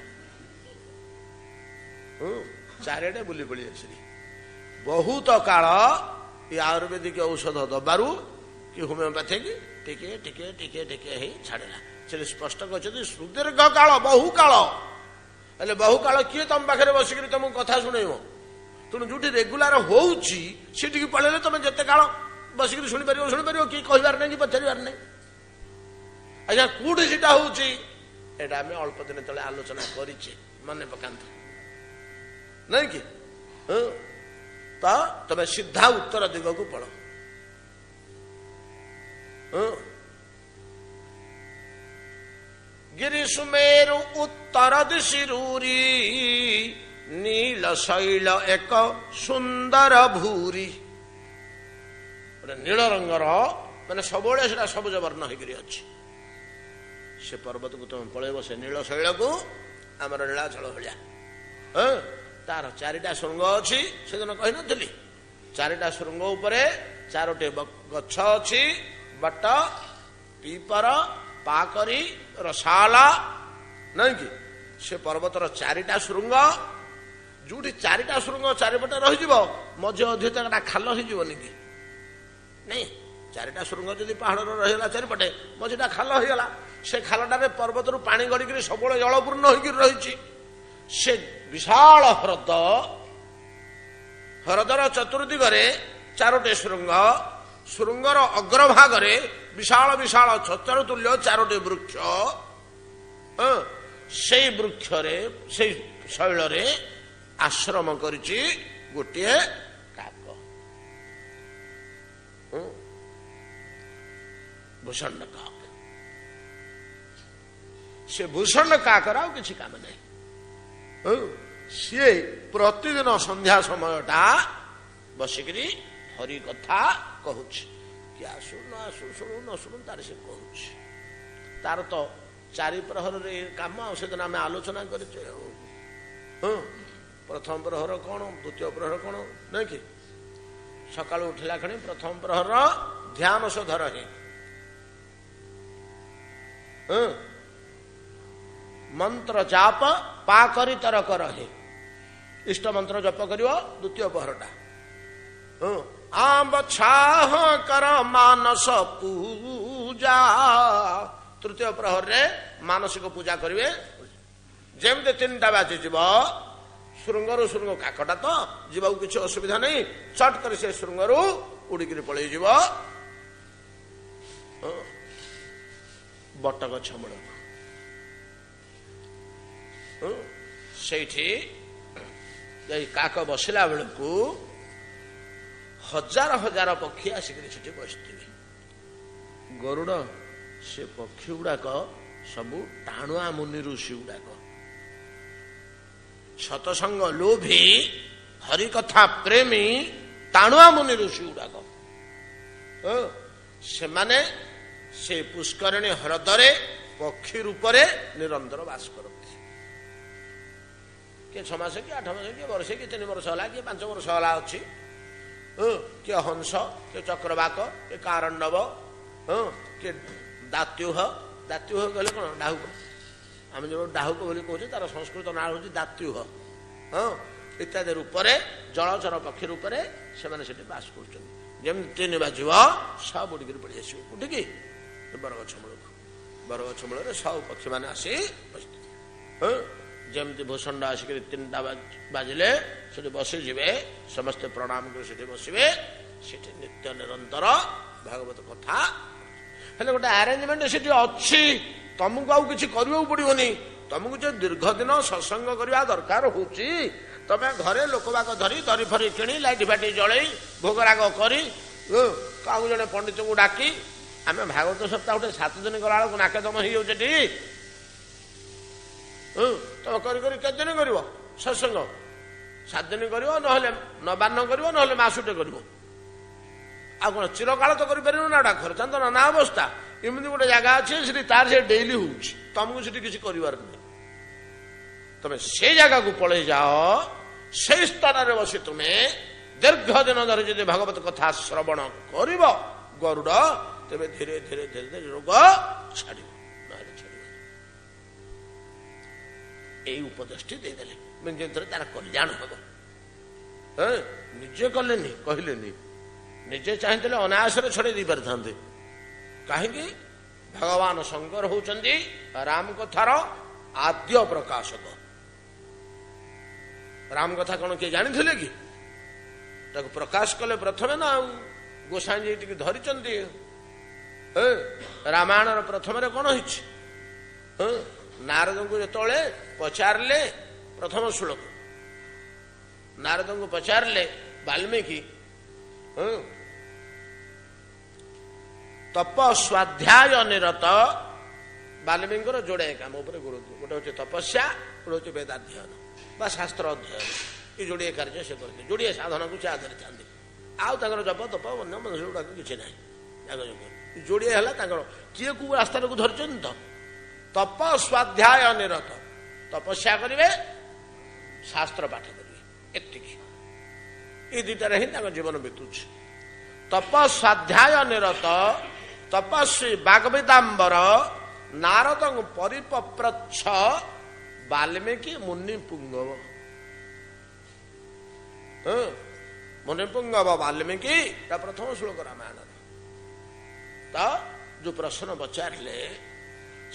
चारिड़े बुली पड़ी आसली बहुत काल ये आयुर्वेदिक औषध दबारू कि होमियोपैथिक टिके टिके टिके टिके ही छाड़ा से स्पष्ट कहते सुदीर्घ काल बहु काल हेले बहु काल किए तुम पाखे बसिक तुमको कथा शुणव तेणु जो रेगुलार होठी पड़े तुम जिते काल बसिक शुणिपार कि कहबार नहीं कि पचार नहीं अच्छा कौटी सीटा होटा आम अल्प दिन तले आलोचना करे मन पकात नहीं कि तो तुम सीधा उत्तर दिग को पड़ गिरी सुमेरु उत्तर दिशिरूरी नील शैल एक सुंदर भूरी नील रंगर माने सब सबुज वर्ण होकर अच्छी से पर्वत को तुम पलैब से नील शैल को आमर नीलाचल भाया तार चारिटा श्रृंग अच्छी से दिन कही नी चारिटा श्रृंग उपरे चारोटे गछ अच्छी बट पीपर पाकरी रसाला नहीं कि से पर्वतर चारिटा श्रृंग जो चारिटा श्रृंग चारिपटे रही मझे अधिकता खाल हो नहीं चारिटा श्रृंग जदि पहाड़ रहीगला चारिपटे मझीटा खाल होगला से खालटारे पर्वत पानी गड़िक सब जलपूर्ण होती से विशाल ह्रद ह्रदर चतुर्दिगरे चारोटे श्रृंग श्रृंगर अग्रभागे विशाल विशाल छत्रतुल्य चारोटे वृक्ष से वृक्ष से शैल आश्रम करिछि गोटे काक ଭୂଷଣ କାକ ସେ ଭୂଷଣ କାକର ଆଉ କିଛି କାମ ନାହିଁ। ସିଏ ପ୍ରତିଦିନ ସନ୍ଧ୍ୟା ସମୟଟା ବସିକିରି ହରି କଥା କହୁଛି। କିଏ ଆସୁ ନ ଆସୁ ଶୁଣୁ ନ ଶୁଣୁ ତାର ସେ କହୁଛି। ତାର ତ ଚାରି ପ୍ରହରରେ କାମ। ଆଉ ସେଦିନ ଆମେ ଆଲୋଚନା କରିଛେ। ପ୍ରଥମ ପ୍ରହର କଣ, ଦ୍ୱିତୀୟ ପ୍ରହର କଣ ନାଇଁ କି? ସକାଳୁ ଉଠିଲା କ୍ଷଣି ପ୍ରଥମ ପ୍ରହର ଧ୍ୟାନ ଶୋଧର ହିଁ ମନ୍ତ୍ର ଜାପ ପା କରି ତର କର ହିଁ ଇଷ୍ଟ ମନ୍ତ୍ର ଜପ କରିବ। ଦ୍ୱିତୀୟ ପ୍ରହରଟା ଆମ୍ବ ଛାହ କର ମାନସ ପୂଜା। ତୃତୀୟ ପ୍ରହରରେ ମାନସିକ ପୂଜା କରିବେ। ଯେମିତି 3ଟା ବାଜିଯିବ ଶୃଙ୍ଗରୁ ଶୃଙ୍ଗ କାକଟା ତ ଯିବାକୁ କିଛି ଅସୁବିଧା ନାହିଁ। ଚଟ୍ କରି ସେ ଶୃଙ୍ଗରୁ ଉଡ଼ିକିରି ପଳେଇଯିବ ବଟ ଗଛ ମୂଳକୁ। ସେଇଠି ଏଇ କାକ ବସିଲା ବେଳକୁ ହଜାର ହଜାର ପକ୍ଷୀ ଆସିକିରି ସେଠି ବସିଥିବେ। ଗରୁଡ଼ ସେ ପକ୍ଷୀ ଗୁଡାକ ସବୁ ଟାଣୁଆ ମୁନି ଋଷି ଗୁଡାକ, ସତସଙ୍ଗ ଲୋଭୀ ହରିକଥା ପ୍ରେମୀ ଟାଣୁଆ ମୁନି ଋଷି ଗୁଡାକ। ସେମାନେ ସେ ପୁଷ୍କରିଣୀ ହ୍ରଦରେ ପକ୍ଷୀ ରୂପରେ ନିରନ୍ତର ବାସ କରନ୍ତି। କିଏ 6 ମାସ, କିଏ 8 ମାସ, କିଏ ବର୍ଷେ, କିଏ 3 ବର୍ଷ ହେଲା, କିଏ 5 ବର୍ଷ ହେଲା ଅଛି। କିଏ ହଂସ, କିଏ ଚକ୍ରବାକ, କିଏ କାରଣ୍ଡବ, କିଏ ଦାତ୍ୟୁହ। ଦାତ୍ୟୁହ କହିଲେ କଣ? ଡାହୁକ। ଆମେ ଯୋଉ ଡାହୁକ ବୋଲି କହୁଛେ ତାର ସଂସ୍କୃତ ନାଁ ହଉଛି ଦାତ୍ୟୁହ। ଇତ୍ୟାଦି ରୂପରେ ଜଳଚର ପକ୍ଷୀ ରୂପରେ ସେମାନେ ସେଠି ବାସ କରୁଛନ୍ତି। ଯେମିତି 3 ବାଜିବ ସବୁ ଉଡ଼ିକିରି ପଳେଇ ଆସିବ ଉଠିକି ବରଗଛ ମୂଳକୁ। ବରଗଛ ମୂଳରେ ସବୁ ପକ୍ଷୀ ମାନେ ଆସି ବସିଥିବେ। ଯେମିତି ଭୂଷଣ୍ଡ ଆସିକରି 3ଟା ବାଜିଲେ ସେଠି ବସିଯିବେ, ସମସ୍ତେ ପ୍ରଣାମ କରି ସେଠି ବସିବେ। ସେଠି ନିତ୍ୟ ନିରନ୍ତର ଭାଗବତ କଥା। ହେଲେ ଗୋଟେ ଆରେଞ୍ଜମେଣ୍ଟ ସେଠି ଅଛି। ତମକୁ ଆଉ କିଛି କରିବାକୁ ପଡିବନି। ତମକୁ ଯେ ଦୀର୍ଘ ଦିନ ସତ୍ସଙ୍ଗ କରିବା ଦରକାର ହଉଛି, ତମେ ଘରେ ଲୋକବାକ ଧରି ଦରି ଫରି କିଣି ଲାଇଟ୍ ଫାଟି ଜଳେଇ ଭୋଗରାଗ କରି କାହାକୁ ଜଣେ ପଣ୍ଡିତଙ୍କୁ ଡାକି ଆମେ ଭାଗବତ ସପ୍ତାହ ଗୋଟେ 7 ଦିନ ଗଲା ବେଳକୁ ନାକେ ଦମ ହେଇଯାଉଛି ଏଠି। ତମେ କରି କରି କେତେ ଦିନ କରିବ ସତ୍ସଙ୍ଗ? 7 ଦିନ କରିବ, ନହେଲେ ନବାନ୍ନ କରିବ, ନହେଲେ ମାସୁଟେ କରିବ। ଆଉ କଣ ଚିରକାଳ ତ କରିପାରିବ ନା? ଖର୍ଚ୍ଚାନ୍ତ ନା ଅବସ୍ଥା। ଏମିତି ଗୋଟେ ଜାଗା ଅଛି ସେଠି ତାର ସେ ଡେଇଲି ହଉଛି, ତମକୁ ସେଠି କିଛି କରିବାର ନାହିଁ। ତମେ ସେ ଜାଗାକୁ ପଳେଇ ଯାଅ, ସେଇ ସ୍ଥାନରେ ବସି ତୁମେ ଦୀର୍ଘ ଦିନ ଧରି ଯଦି ଭାଗବତ କଥା ଶ୍ରବଣ କରିବ ଗରୁଡ଼, ତେବେ ଧୀରେ ଧୀରେ ଧୀରେ ଧୀରେ ରୋଗ ଛାଡ଼ିବ, ନହେଲେ ଛାଡ଼ିବ। ଏଇ ଉପଦେଶଟି ଦେଇଦେଲେ ଯେତେବେଳେ ତାର କଲ୍ୟାଣ ହବ। ନିଜେ କଲେନି, କହିଲେନି। ନିଜେ ଚାହିଁଥିଲେ ଅନାୟାସରେ ଛଡେଇ ଦେଇ ପାରିଥାନ୍ତେ। କାହିଁକି? ଭଗବାନ ଶଙ୍କର ହଉଛନ୍ତି ରାମ କଥାର ଆଦ୍ୟ ପ୍ରକାଶକ। ରାମ କଥା କଣ କିଏ ଜାଣିଥିଲେ କି? ତାକୁ ପ୍ରକାଶ କଲେ ପ୍ରଥମେ ନା। ଆଉ ଗୋସାଇଁଜୀ ଟିକେ ଧରିଛନ୍ତି। ରାମାୟଣର ପ୍ରଥମରେ କଣ ହେଇଛି? ନାରଦଙ୍କୁ ଯେତେବେଳେ ପଚାରିଲେ, ପ୍ରଥମ ଶ୍ଲୋକ ନାରଦଙ୍କୁ ପଚାରିଲେ ବାଲ୍ମୀକି, ତପ ସ୍ୱାଧ୍ୟାୟ ନିରତ। ବାଲ୍ମୀଙ୍କର ଯୋଡ଼େ କାମ ଉପରେ ଗୁରୁତ୍ୱ। ଗୋଟେ ହଉଛି ତପସ୍ୟା, ଗୋଟେ ହଉଛି ବେଦାଧ୍ୟୟନ ବା ଶାସ୍ତ୍ର ଅଧ୍ୟୟନ। ଏ ଯୋଡ଼ିଏ କାର୍ଯ୍ୟ ସେ କରିଥିଲେ। ଯୋଡ଼ିଏ ସାଧନକୁ ସେ ଆଦରିଥାନ୍ତି। ଆଉ ତାଙ୍କର ଜପ ତପ ଅନ୍ୟ ମନୁଷ୍ୟ ଗୁଡ଼ାକ କିଛି ନାହିଁ। ଯୋଡ଼ିଏ ହେଲା ତାଙ୍କର। କିଏ କୋଉ ରାସ୍ତାଟାକୁ ଧରିଛନ୍ତି ତ? ତପ ସ୍ୱାଧ୍ୟାୟ ନିରତ। ତପସ୍ୟା କରିବେ, ଶାସ୍ତ୍ର ପାଠ କରିବେ, ଏତିକି। ଏ ଦିଟାରେ ହିଁ ତାଙ୍କ ଜୀବନ ବିତୁଛି। ତପ ସ୍ୱାଧ୍ୟାୟ ନିରତ ତପସ୍ୱୀ ବାଗବିଦାମ୍ବର ନାରଦଙ୍କୁ ପରିପପ୍ରଚ୍ଛ ବାଲ୍ମୀକି ମୁନି ପୁଙ୍ଗବ। ମୁନି ପୁଙ୍ଗବ ବାଲ୍ମୀକି। ତା ପ୍ରଥମ ଶ୍ଲୋକ ରାମାୟଣର। ତ ଯୋଉ ପ୍ରଶ୍ନ ପଚାରିଲେ,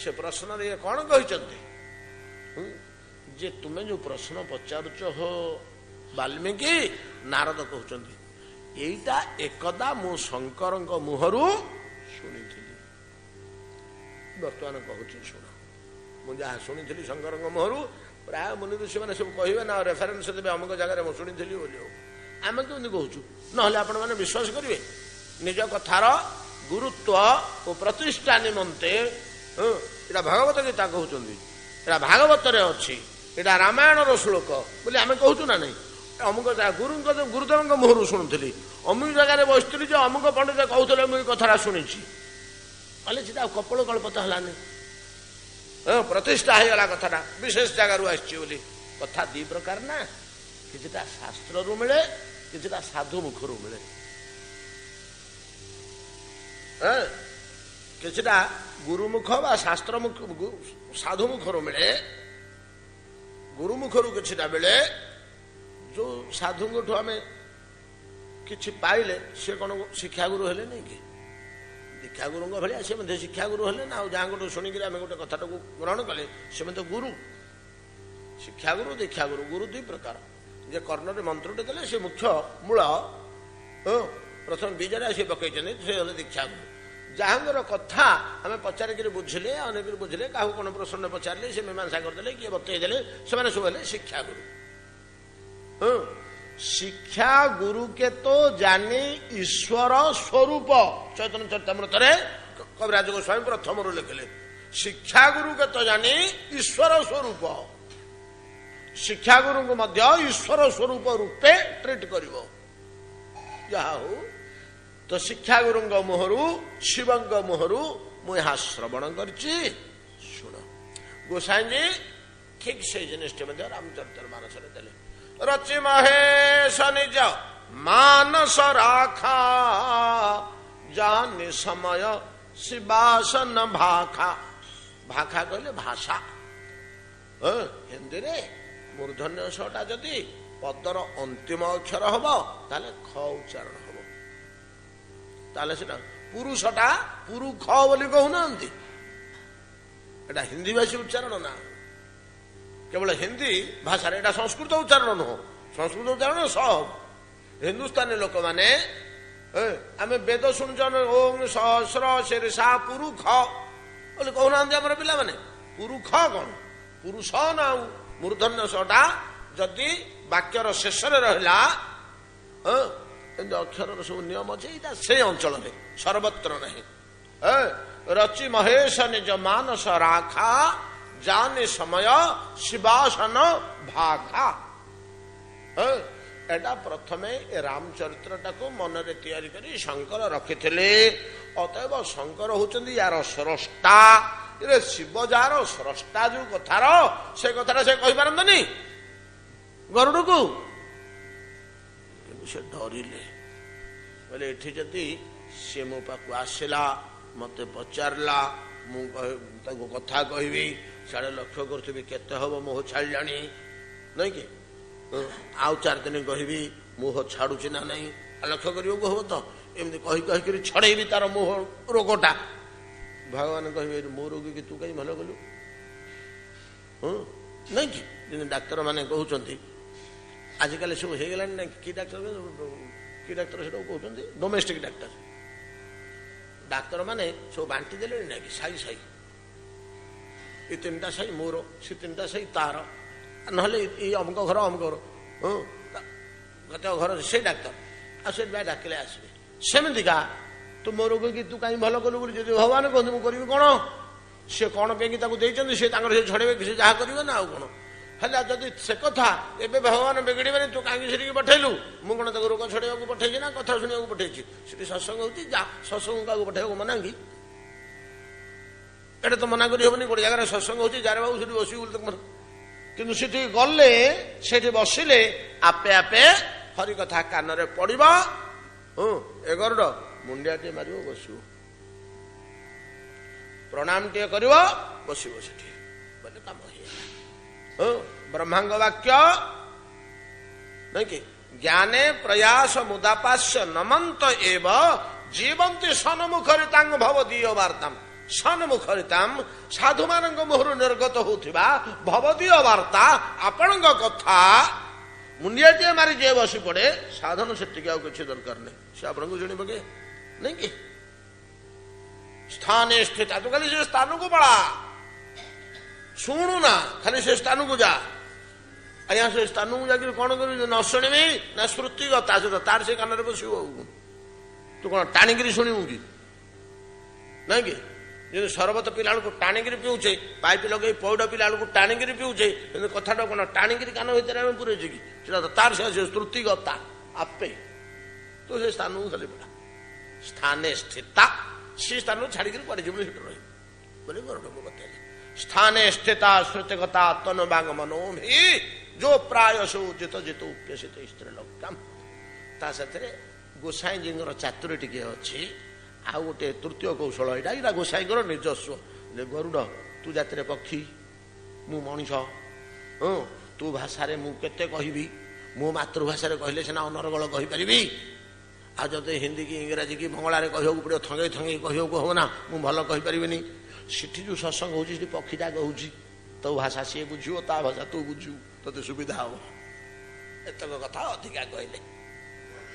ସେ ପ୍ରଶ୍ନରେ ଇଏ କଣ କହିଛନ୍ତି? ଯେ ତୁମେ ଯୋଉ ପ୍ରଶ୍ନ ପଚାରୁଛ ହୋ ବାଲ୍ମୀକି, ନାରଦ କହୁଛନ୍ତି ଏଇଟା ଏକଦା ମୁଁ ଶଙ୍କରଙ୍କ ମୁହଁରୁ ଶୁଣିଥିଲି। ବର୍ତ୍ତମାନ କହୁଛି ଶୁଣ। ମୁଁ ଯାହା ଶୁଣିଥିଲି ଶଙ୍କରଙ୍କ ମୁହଁରୁ, ପ୍ରାୟ ମୁନି ଋଷି ମାନେ ସବୁ କହିବେ ନା, ରେଫରେନ୍ସ ଦେବେ ଅମୁକ ଜାଗାରେ ମୁଁ ଶୁଣିଥିଲି ବୋଲି। ଆମେ କେମିତି କହୁଛୁ? ନହେଲେ ଆପଣମାନେ ବିଶ୍ୱାସ କରିବେ? निज कथार गुरुत्व और प्रतिष्ठा निमंते एटा भगवत गीता कहते एटा भागवत अच्छी एटा रामायण श्लोक बोले आम कहूँ ना नहीं अमुक गुरुदेव मुहर शुणुली अमुक जगह बसती जो अमुक पंडित कहते मुझे कथा शुणी कहले सीधा कपड़ कल्पत है प्रतिष्ठा होगा कथा विशेष जगार आसी कथा दी प्रकार ना किछिटा शास्त्र रु मिले किछिटा साधु मुखर मिले किछिटा गुरुमुख बा शास्त्र मुख साधु मुखर मिले गुरुमुखर किछिटा मिले जो साधु आम कि पाइले सी कौन शिक्षा गुरु हेले नहीं कि दीक्षा गुरु भाया सी शिक्षा गुरु हेले ना जहाँ गोटे शुणिक आम गोटे कथा ग्रहण कले सी तो गुरु शिक्षा गुरु दीक्षा गुरु गुरु दुई प्रकार जे कर्णरे मंत्रटे देले से मुख्य मूल प्रथम बीजरे आसी पकई से दीक्षा गुरु जहाँगर कथा आम पचारिक बुझिले अनेक बुझिले क्या कौन प्रश्न पचारे से मीमांसा करदे किए बतईदे से सब हेले शिक्षा गुरु शिक्षा गुरु के तो जानी ईश्वर स्वरूप चैतन्य चरितमृत कविराज गोस्वामी प्रथम लिखिले शिक्षा गुरु के तो जानी ईश्वर स्वरूप शिक्षा गुरु को मध्य ईश्वर स्वरूप रूपे ट्रीट करिवो जहा हो तो शिक्षा गुरु मुहरु शिव मुहरु मु यहाँ श्रवण करछि शुण गोसाई जी ठीक से जिनिष्ठ रामचरित्र मानस देले रचि महेश निज मानस राखा जानि समय शिवासन भाखा भाखा कहले भाषा हिंदी रे मूर्धन्य षटा जदि पदर अंतिम अक्षर हम ताले ख उच्चारण हम ताले सेटा पुरुषटा पुरु ख बोली कहूना एटा हिंदी भाषी उच्चारण ना केवल हिंदी भाषा एटा संस्कृत उच्चारण नुह संस्कृत उच्चारण सब हिंदुस्तानी लोक माने आम वेद शुणुन ओम सहस्र शीर्षा पुरु ख बोले कहूना आम पिला माने पुरु ख कौन पुरुष ना मूर्धन्य सटा जदि वाक्यर शेष रहा अक्षर सब नियम अच्छे से अंचल में सर्वत्र नहीं रचि महेश निज मानस राखा जाने समय शिवासन भाखा एटा प्रथमे रामचरित्रटा को मनरे तैयारी करी शंकर रखिथिले अतएव शंकर होचंदी यार स्रष्टा शिव जार स्रष्टा जो कथार से कथा से कही पारंतनी गरुड़ को से डरिले बोले एठी जदि सी मो पाक आसला मते पचारला मु कथा कहबी साढ़े लक्ष्य करी केते हम मोह छाड़ी नहीं कि आउ 4 दिन कहबी मोह छाड़ुची ना नहीं लक्ष्य कर हम तो एमती कही कही छड़ेबी तार मोह रोगटा भगवान कहे मो रोग कि तू कहीं भल कलु नहीं कि डाक्तर माने कहते आजिकल सब हो गला ना कि डाक्तर से कहते डोमेस्टिक डाक्तर डाक्तर माने सब बांटी देले ना कि साई साई ये 3टा साई मोर से 3टा साई तार ना अमुक घर अमुक घर गत घर से डाक्तर आसे डाकिले आसबे सेमतिका तू मो रोग कि तू कहीं भल कलु बोली जब भगवान कहते मुझे करी कौन सी कौन पे सी छड़े कि जहाँ करेंगे ना आउ कौन है जदि से कथा एवं भगवान बिगड़ी तू कहीं से पठेलु मुझे कौन रोग छड़े पठे ना कथा शुणा पठे से सत्संग होती जा सत्संग क्या पठेगा मना कि एटा तो मना करी हेनी गोटे जगह सत्संग होती जार बाबू से बस कि गले से बसिले आपे आपे हरि कथा कान पड़ एगर मुंडिया टे मार बस प्रणाम टे कर बस बोले कम ब्रह्मांग वाक्य नहीं कि ज्ञाने प्रयास मुदापास्य नमंत एव जीवंती सन्मुखरितांग भव दीय वार्ताम सन्मुखरिताम साधु मान मुहर निर्गत होता भवदीय वार्ता आपण कथा मुंडिया टे मारी जे बसी पड़े साधन से किसी दरकार नहीं से आपको शुणी पके नहीं कि स्थाने स्थित तो खाली से स्थान को पड़ा शुणु ना खाली से स्थान को जा अया से स्थान को जाकर कौन कर न शुणी ना स्मृति तार से कान बस ତୁ କ'ଣ ଟାଣିକିରି ଶୁଣିବୁ କି ନାଇଁ କି? ଯେମିତି ସରବତ ପିଲା ବେଳକୁ ଟାଣିକିରି ପିଉଛେ, ପାଇପ ଲଗେଇ ପଇଡ଼ ପିଲା ବେଳକୁ ଟାଣିକିରି ପିଉଛେ, କିନ୍ତୁ କଥାଟା କ'ଣ ଟାଣିକିରି କାନ ଭିତରେ ଆମେ ପୁରେଇଛେ କି? ସେଟା ତ ତାର ସେ ଶ୍ରୁତିଗତା ଆପେ। ତୁ ସେ ସ୍ଥାନକୁ ଖାଲି ପଡ଼ା ସ୍ଥାନେ ସ୍ଥିତା, ସେ ସ୍ଥାନକୁ ଛାଡ଼ିକିରି କୁଆଡ଼େ ଯିବୁ ସେଠି ରହିବୁ ବୋଲି ଗରୁଡ଼ଙ୍କୁ ବତେଇଲେ। ସ୍ଥାନେ ସ୍ଥିତା ଶ୍ରୁତିଗତା ତନବାଙ୍ଗ ମନୋମି ଯୋ ପ୍ରାୟ ସୌଚିତ ଜିତ ଉପେସିତ ସ୍ତ୍ରୀ ଲକ୍ଷ୍ୟମ। ତା ସାଥିରେ ଗୋସାଇଁଜୀଙ୍କର ଚାତୁରୀ ଟିକେ ଅଛି। ଆଉ ଗୋଟେ ତୃତୀୟ କୌଶଳ ଏଇଟା, ଏଇଟା ଗୋସାଇଙ୍କର ନିଜସ୍ୱ। ଗରୁଡ଼ ତୁ ଜାତିରେ ପକ୍ଷୀ, ମୁଁ ମଣିଷ, ହଁ ତୁ ଭାଷାରେ ମୁଁ କେତେ କହିବି, ମୋ ମାତୃଭାଷାରେ କହିଲେ ସିନା ଅନର୍ଗଳ କହିପାରିବି। ଆଉ ଯଦି ହିନ୍ଦୀ କି ଇଂରାଜୀ କି ବଙ୍ଗଳାରେ କହିବାକୁ ପଡ଼ିବ, ଥଙ୍ଗେଇ ଥଙ୍ଗେଇ କହିବାକୁ ହବ ନା, ମୁଁ ଭଲ କହିପାରିବିନି। ସେଠି ଯେଉଁ ସତ୍ସଙ୍ଗ ହେଉଛି ସେଠି ପକ୍ଷୀଟା କହୁଛି, ତୋ ଭାଷା ସିଏ ବୁଝିବ, ତା ଭାଷା ତୁ ବୁଝିବୁ, ତୋତେ ସୁବିଧା ହବ। ଏତକ କଥା ଅଧିକା କହିଲେ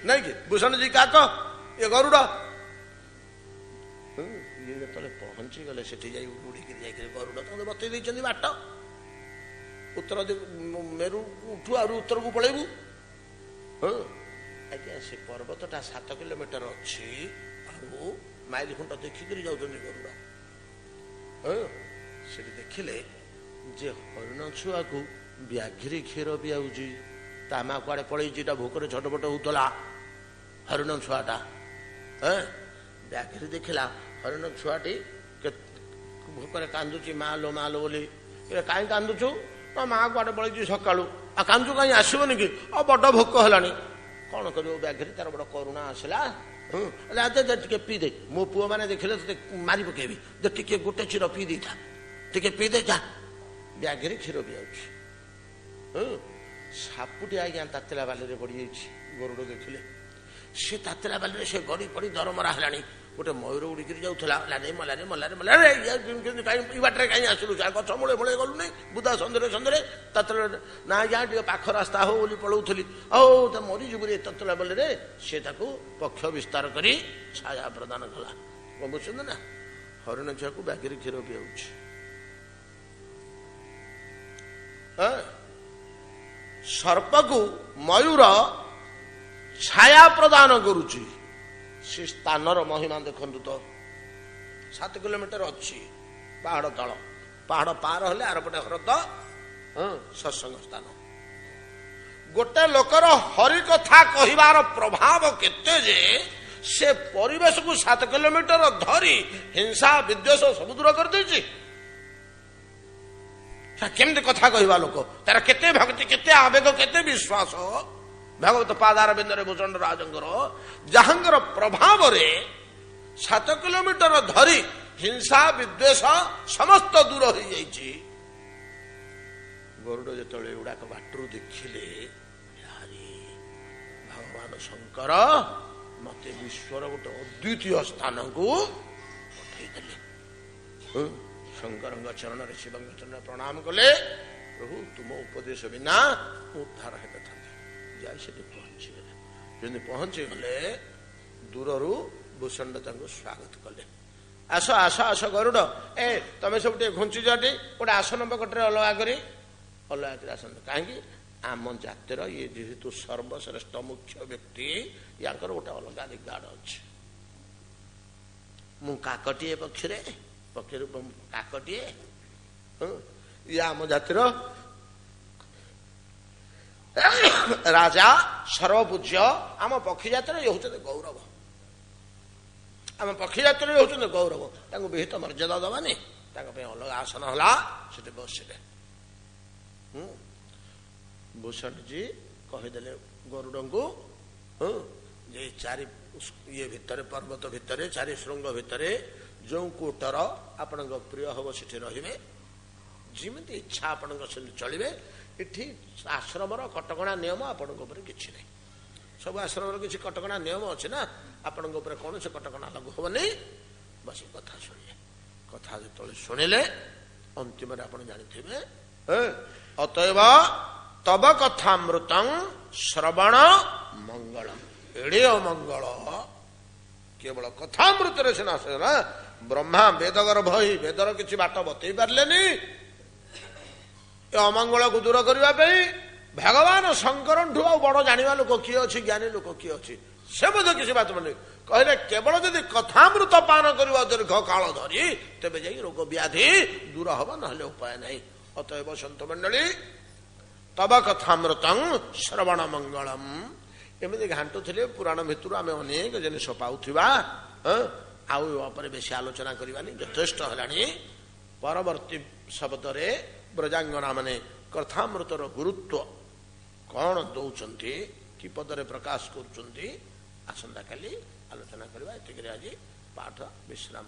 ନାଇଁ କି? ଭୂଷଣଜୀ କାକ ଏ ଗରୁଡ଼ ଇଏ ଯେତେବେଳେ ପହଞ୍ଚିଗଲେ ସେଠି ଯାଇ ଉଡ଼ିକିରି ଯାଇକରି ଗରୁଡ଼ ତାଙ୍କୁ ବତେଇ ଦେଇଛନ୍ତି ବାଟ। ଉତ୍ତର ମେରୁ ଉଠୁ ଆହୁରି ଉତ୍ତରକୁ ପଳେଇବୁ। ହଁ ଆଜ୍ଞା, ସେ ପର୍ବତଟା 7 କିଲୋମିଟର ଅଛି, ଆଉ ମାଇଲ ଖୁଣ୍ଟ ଦେଖିକିରି ଯାଉଛନ୍ତି ଗରୁଡ଼। ହଁ ସେଠି ଦେଖିଲେ ଯେ ହରିଣ ଛୁଆକୁ ବ୍ୟାଘ୍ରୀ କ୍ଷୀର ପିଆଉଛି, ତା ମା କୁଆଡ଼େ ପଳେଇଛି, ଏଟା ଭୋକରେ ଛଟପଟ ହଉଥିଲା ହରିଣ ଛୁଆଟା। ହଁ ବ୍ୟାଘ୍ରୀ ଦେଖିଲା ହରିଣ ଛୁଆଟି ଭୋକରେ କାନ୍ଦୁଛି, ମାଲୋ ମାଲୋ ବୋଲି। କାହିଁ କାନ୍ଦୁଛୁ? ନା ମା କୁଆଡ଼େ ପଳେଇଛି ସକାଳୁ। ଆଉ କାନ୍ଦୁଛୁ କାହିଁ, ଆସିବନି କି? ଆଉ ବଡ଼ ଭୋକ ହେଲାଣି। କ'ଣ କରିବ ବ୍ୟାଘ୍ରୀ, ତାର ବଡ଼ କରୁଣା ଆସିଲା। ଟିକେ ପିଇଦେ, ମୋ ପୁଅ ମାନେ ଦେଖିଲେ ତତେ ମାରି ପକେଇବି, ଟିକେ ଗୋଟେ କ୍ଷୀର ପିଇ ଦେଇଥା, ଟିକେ ପିଇଦେ ଯା। ବ୍ୟାଘ୍ରୀ କ୍ଷୀର ପିଆଉଛି। ସାପୁଟି ଆଜ୍ଞା ତାତିଲା ବାଲିରେ ପଡ଼ିଯାଇଛି। ଗରୁଡ଼ ଦେଖିଲେ ସେ ତାତିଲା ବାଲିରେ ସେ ଗଡ଼ି ପଡ଼ି ଦରମରା ହେଲାଣି। ଗୋଟେ ମୟୂର ଉଡ଼ିକିରି ଯାଉଥିଲା, ଲାରେ ମଲାରେ ମଲାରେ ମଲାରେ କାହିଁ ବାଟରେ କାହିଁ ଆସିଲୁ, ଗଛ ମୂଳେ ମୂଳେ ଗଲୁନି, ବୁଦା ସନ୍ଧ୍ୟାରେ ସନ୍ଧ୍ୟାରେ ତାତିଲା ନା ଆଜ୍ଞା ଟିକେ ପାଖ ରାସ୍ତା ହଉ ବୋଲି ପଳଉଥିଲି, ଆଉ ତା ମରିଯିବୁ ରେ ତାତିଲା ବାଲିରେ। ସେ ତାକୁ ପକ୍ଷ ବିସ୍ତାର କରି ଛାୟା ପ୍ରଦାନ କଲା। କ'ଣ ବୁଝୁଛନ୍ତି ନା? ହରିଣ ଛୁଆକୁ ବ୍ୟାଘ୍ରୀ କ୍ଷୀର ପିଆଉଛି। ସର୍ପକୁ ମୟୂର ଛାୟା ପ୍ରଦାନ କରୁଛି। ସେ ସ୍ଥାନର ମହିମା ଦେଖନ୍ତୁ ତ। 7 କିଲୋମିଟର ଅଛି ପାହାଡ଼ ତଳ, ପାହାଡ଼ ପାର ହେଲେ ଆରପଟେ ହ୍ରଦ, ସତ୍ସଙ୍ଗ ସ୍ଥାନ। ଗୋଟେ ଲୋକର ହରି କଥା କହିବାର ପ୍ରଭାବ କେତେ ଯେ ସେ ପରିବେଶକୁ 7 କିଲୋମିଟର ଧରି ହିଂସା ବିଦ୍ୱେଷ ସବୁ ଦୂର କରିଦେଇଛି। କେମିତି କଥା କହିବା ଲୋକ, ତାର କେତେ ଭକ୍ତି, କେତେ ଆବେଗ, କେତେ ବିଶ୍ୱାସ। ଭଗବତ ପାଦାର ବିନ୍ଦରେ ଭୂଷଣ ରାଜଙ୍କର, ଯାହାଙ୍କର ପ୍ରଭାବରେ 7 କିଲୋମିଟର ଧରି ହିଂସା ବିଦ୍ୱେଷ ସମସ୍ତ ଦୂର ହୋଇଯାଇଛି। ଗରୁଡ଼ ଯେତେବେଳେ ଏଗୁଡାକ ବାଟରୁ ଦେଖିଲେ, ଭଗବାନ ଶଙ୍କର ମତେ ବିଶ୍ୱର ଗୋଟେ ଅଦ୍ୱିତୀୟ ସ୍ଥାନକୁ ପଠେଇଦେଲେ। ଶଙ୍କରଙ୍କ ଚରଣରେ, ଶିବଙ୍କ ଚରଣରେ ପ୍ରଣାମ କଲେ। ପ୍ରଭୁ ତୁମ ଉପଦେଶ ବିନା ମୁଁ ଉଦ୍ଧାର ହେନଥାନ୍ତି। ଯାଇ ସେଠି ପହଞ୍ଚିଗଲେ। ଯେମିତି ପହଞ୍ଚିଗଲେ ଦୂରରୁ ଭୂଷଣ୍ଡ ତାଙ୍କୁ ସ୍ୱାଗତ କଲେ। ଆସ ଆସ ଆସ ଗରୁଡ଼, ତମେ ସବୁ ଟିକେ ଘୁଞ୍ଚିଛ, ଗୋଟେ ଆସନ ପକଟରେ ଅଲଗା କରି ଆସନ୍ତୁ। କାହିଁକି? ଆମ ଜାତିର ଇଏ ଯେହେତୁ ସର୍ବଶ୍ରେଷ୍ଠ ମୁଖ୍ୟ ବ୍ୟକ୍ତି, ୟାଙ୍କର ଗୋଟେ ଅଲଗା ରିଗାର୍ଡ ଅଛି। ମୁଁ କାକଟିଏ ପକ୍ଷରେ କାକଟିଏ, ଇଏ ଆମ ଜାତିର ରାଜା ସର୍ବପୂଜ୍ୟ। ଆମ ପକ୍ଷୀ ଜାତିର ଇଏ ହଉଛନ୍ତି ଗୌରବ। ଆମ ପକ୍ଷୀ ଜାତିର ଇଏ ହଉଛନ୍ତି ଗୌରବ। ତାଙ୍କୁ ବିହିତ ମର୍ଯ୍ୟାଦା ଦବାନି, ତାଙ୍କ ପାଇଁ ଅଲଗା ଆସନ ହେଲା, ସେଠି ବସିଲେ। ଭୂଷଣଜୀ କହିଦେଲେ ଗରୁଡ଼ଙ୍କୁ, ଯେ 4 ଇଏ ଭିତରେ, ପର୍ବତ ଭିତରେ, 4 ଶୃଙ୍ଗ ଭିତରେ ଯେଉଁ କୋଟର ଆପଣଙ୍କ ପ୍ରିୟ ହବ ସେଠି ରହିବେ, ଯେମିତି ଇଚ୍ଛା ଆପଣଙ୍କ ସେଠି ଚଳିବେ। ଏଠି ଆଶ୍ରମର କଟକଣା ନିୟମ ଆପଣଙ୍କ ଉପରେ କିଛି ନାହିଁ। ସବୁ ଆଶ୍ରମର କିଛି କଟକଣା ନିୟମ ଅଛି ନା, ଆପଣଙ୍କ ଉପରେ କୌଣସି କଟକଣା ଲାଗୁ ହବନି। ବସି କଥା ଶୁଣିଲେ। କଥା ଯେତେବେଳେ ଶୁଣିଲେ, ଅନ୍ତିମରେ ଆପଣ ଜାଣିଥିବେ, ଅତଏବ ତବ କଥାମୃତଂ ଶ୍ରବଣ ମଙ୍ଗଳମ୍। ଏଡ଼େ ଅମଙ୍ଗଳ କେବଳ କଥାମୃତରେ ସିନା ନା, ବ୍ରହ୍ମା ବେଦ ଗର୍ଭ ହୋଇ ବେଦର କିଛି ବାଟ ବତେଇ ପାରିଲେନି। ଏ ଅମଙ୍ଗଳକୁ ଦୂର କରିବା ପାଇଁ ଭଗବାନ ଶଙ୍କରଠୁ ଆଉ ବଡ ଜାଣିବା ଲୋକ କିଏ ଅଛି, ଜ୍ଞାନୀ ଲୋକ କିଏ ଅଛି? ସେ ମଧ୍ୟ କିଛି ବାତ ମାନେ कहले केवल जदि कथामृत पान कर दीर्घ काल धरी तेरे जा रोग व्याधि दूर हम ना उपाय नहीं। अतएव सन्त मंडली तब कथामृत श्रवण मंगलम एमती घाटुले पुराण भितर आम अनेक जिनिस पाउथिबा आउे बेसी आलोचना करवानी यथेष्ट है। परवर्ती शब्द रे ब्रजांगना माने कथामृतर गुरुत्व कौन दौरान कि पदरे प्रकाश कर आसंता काली आलोचना करवा। आज पाठ विश्राम।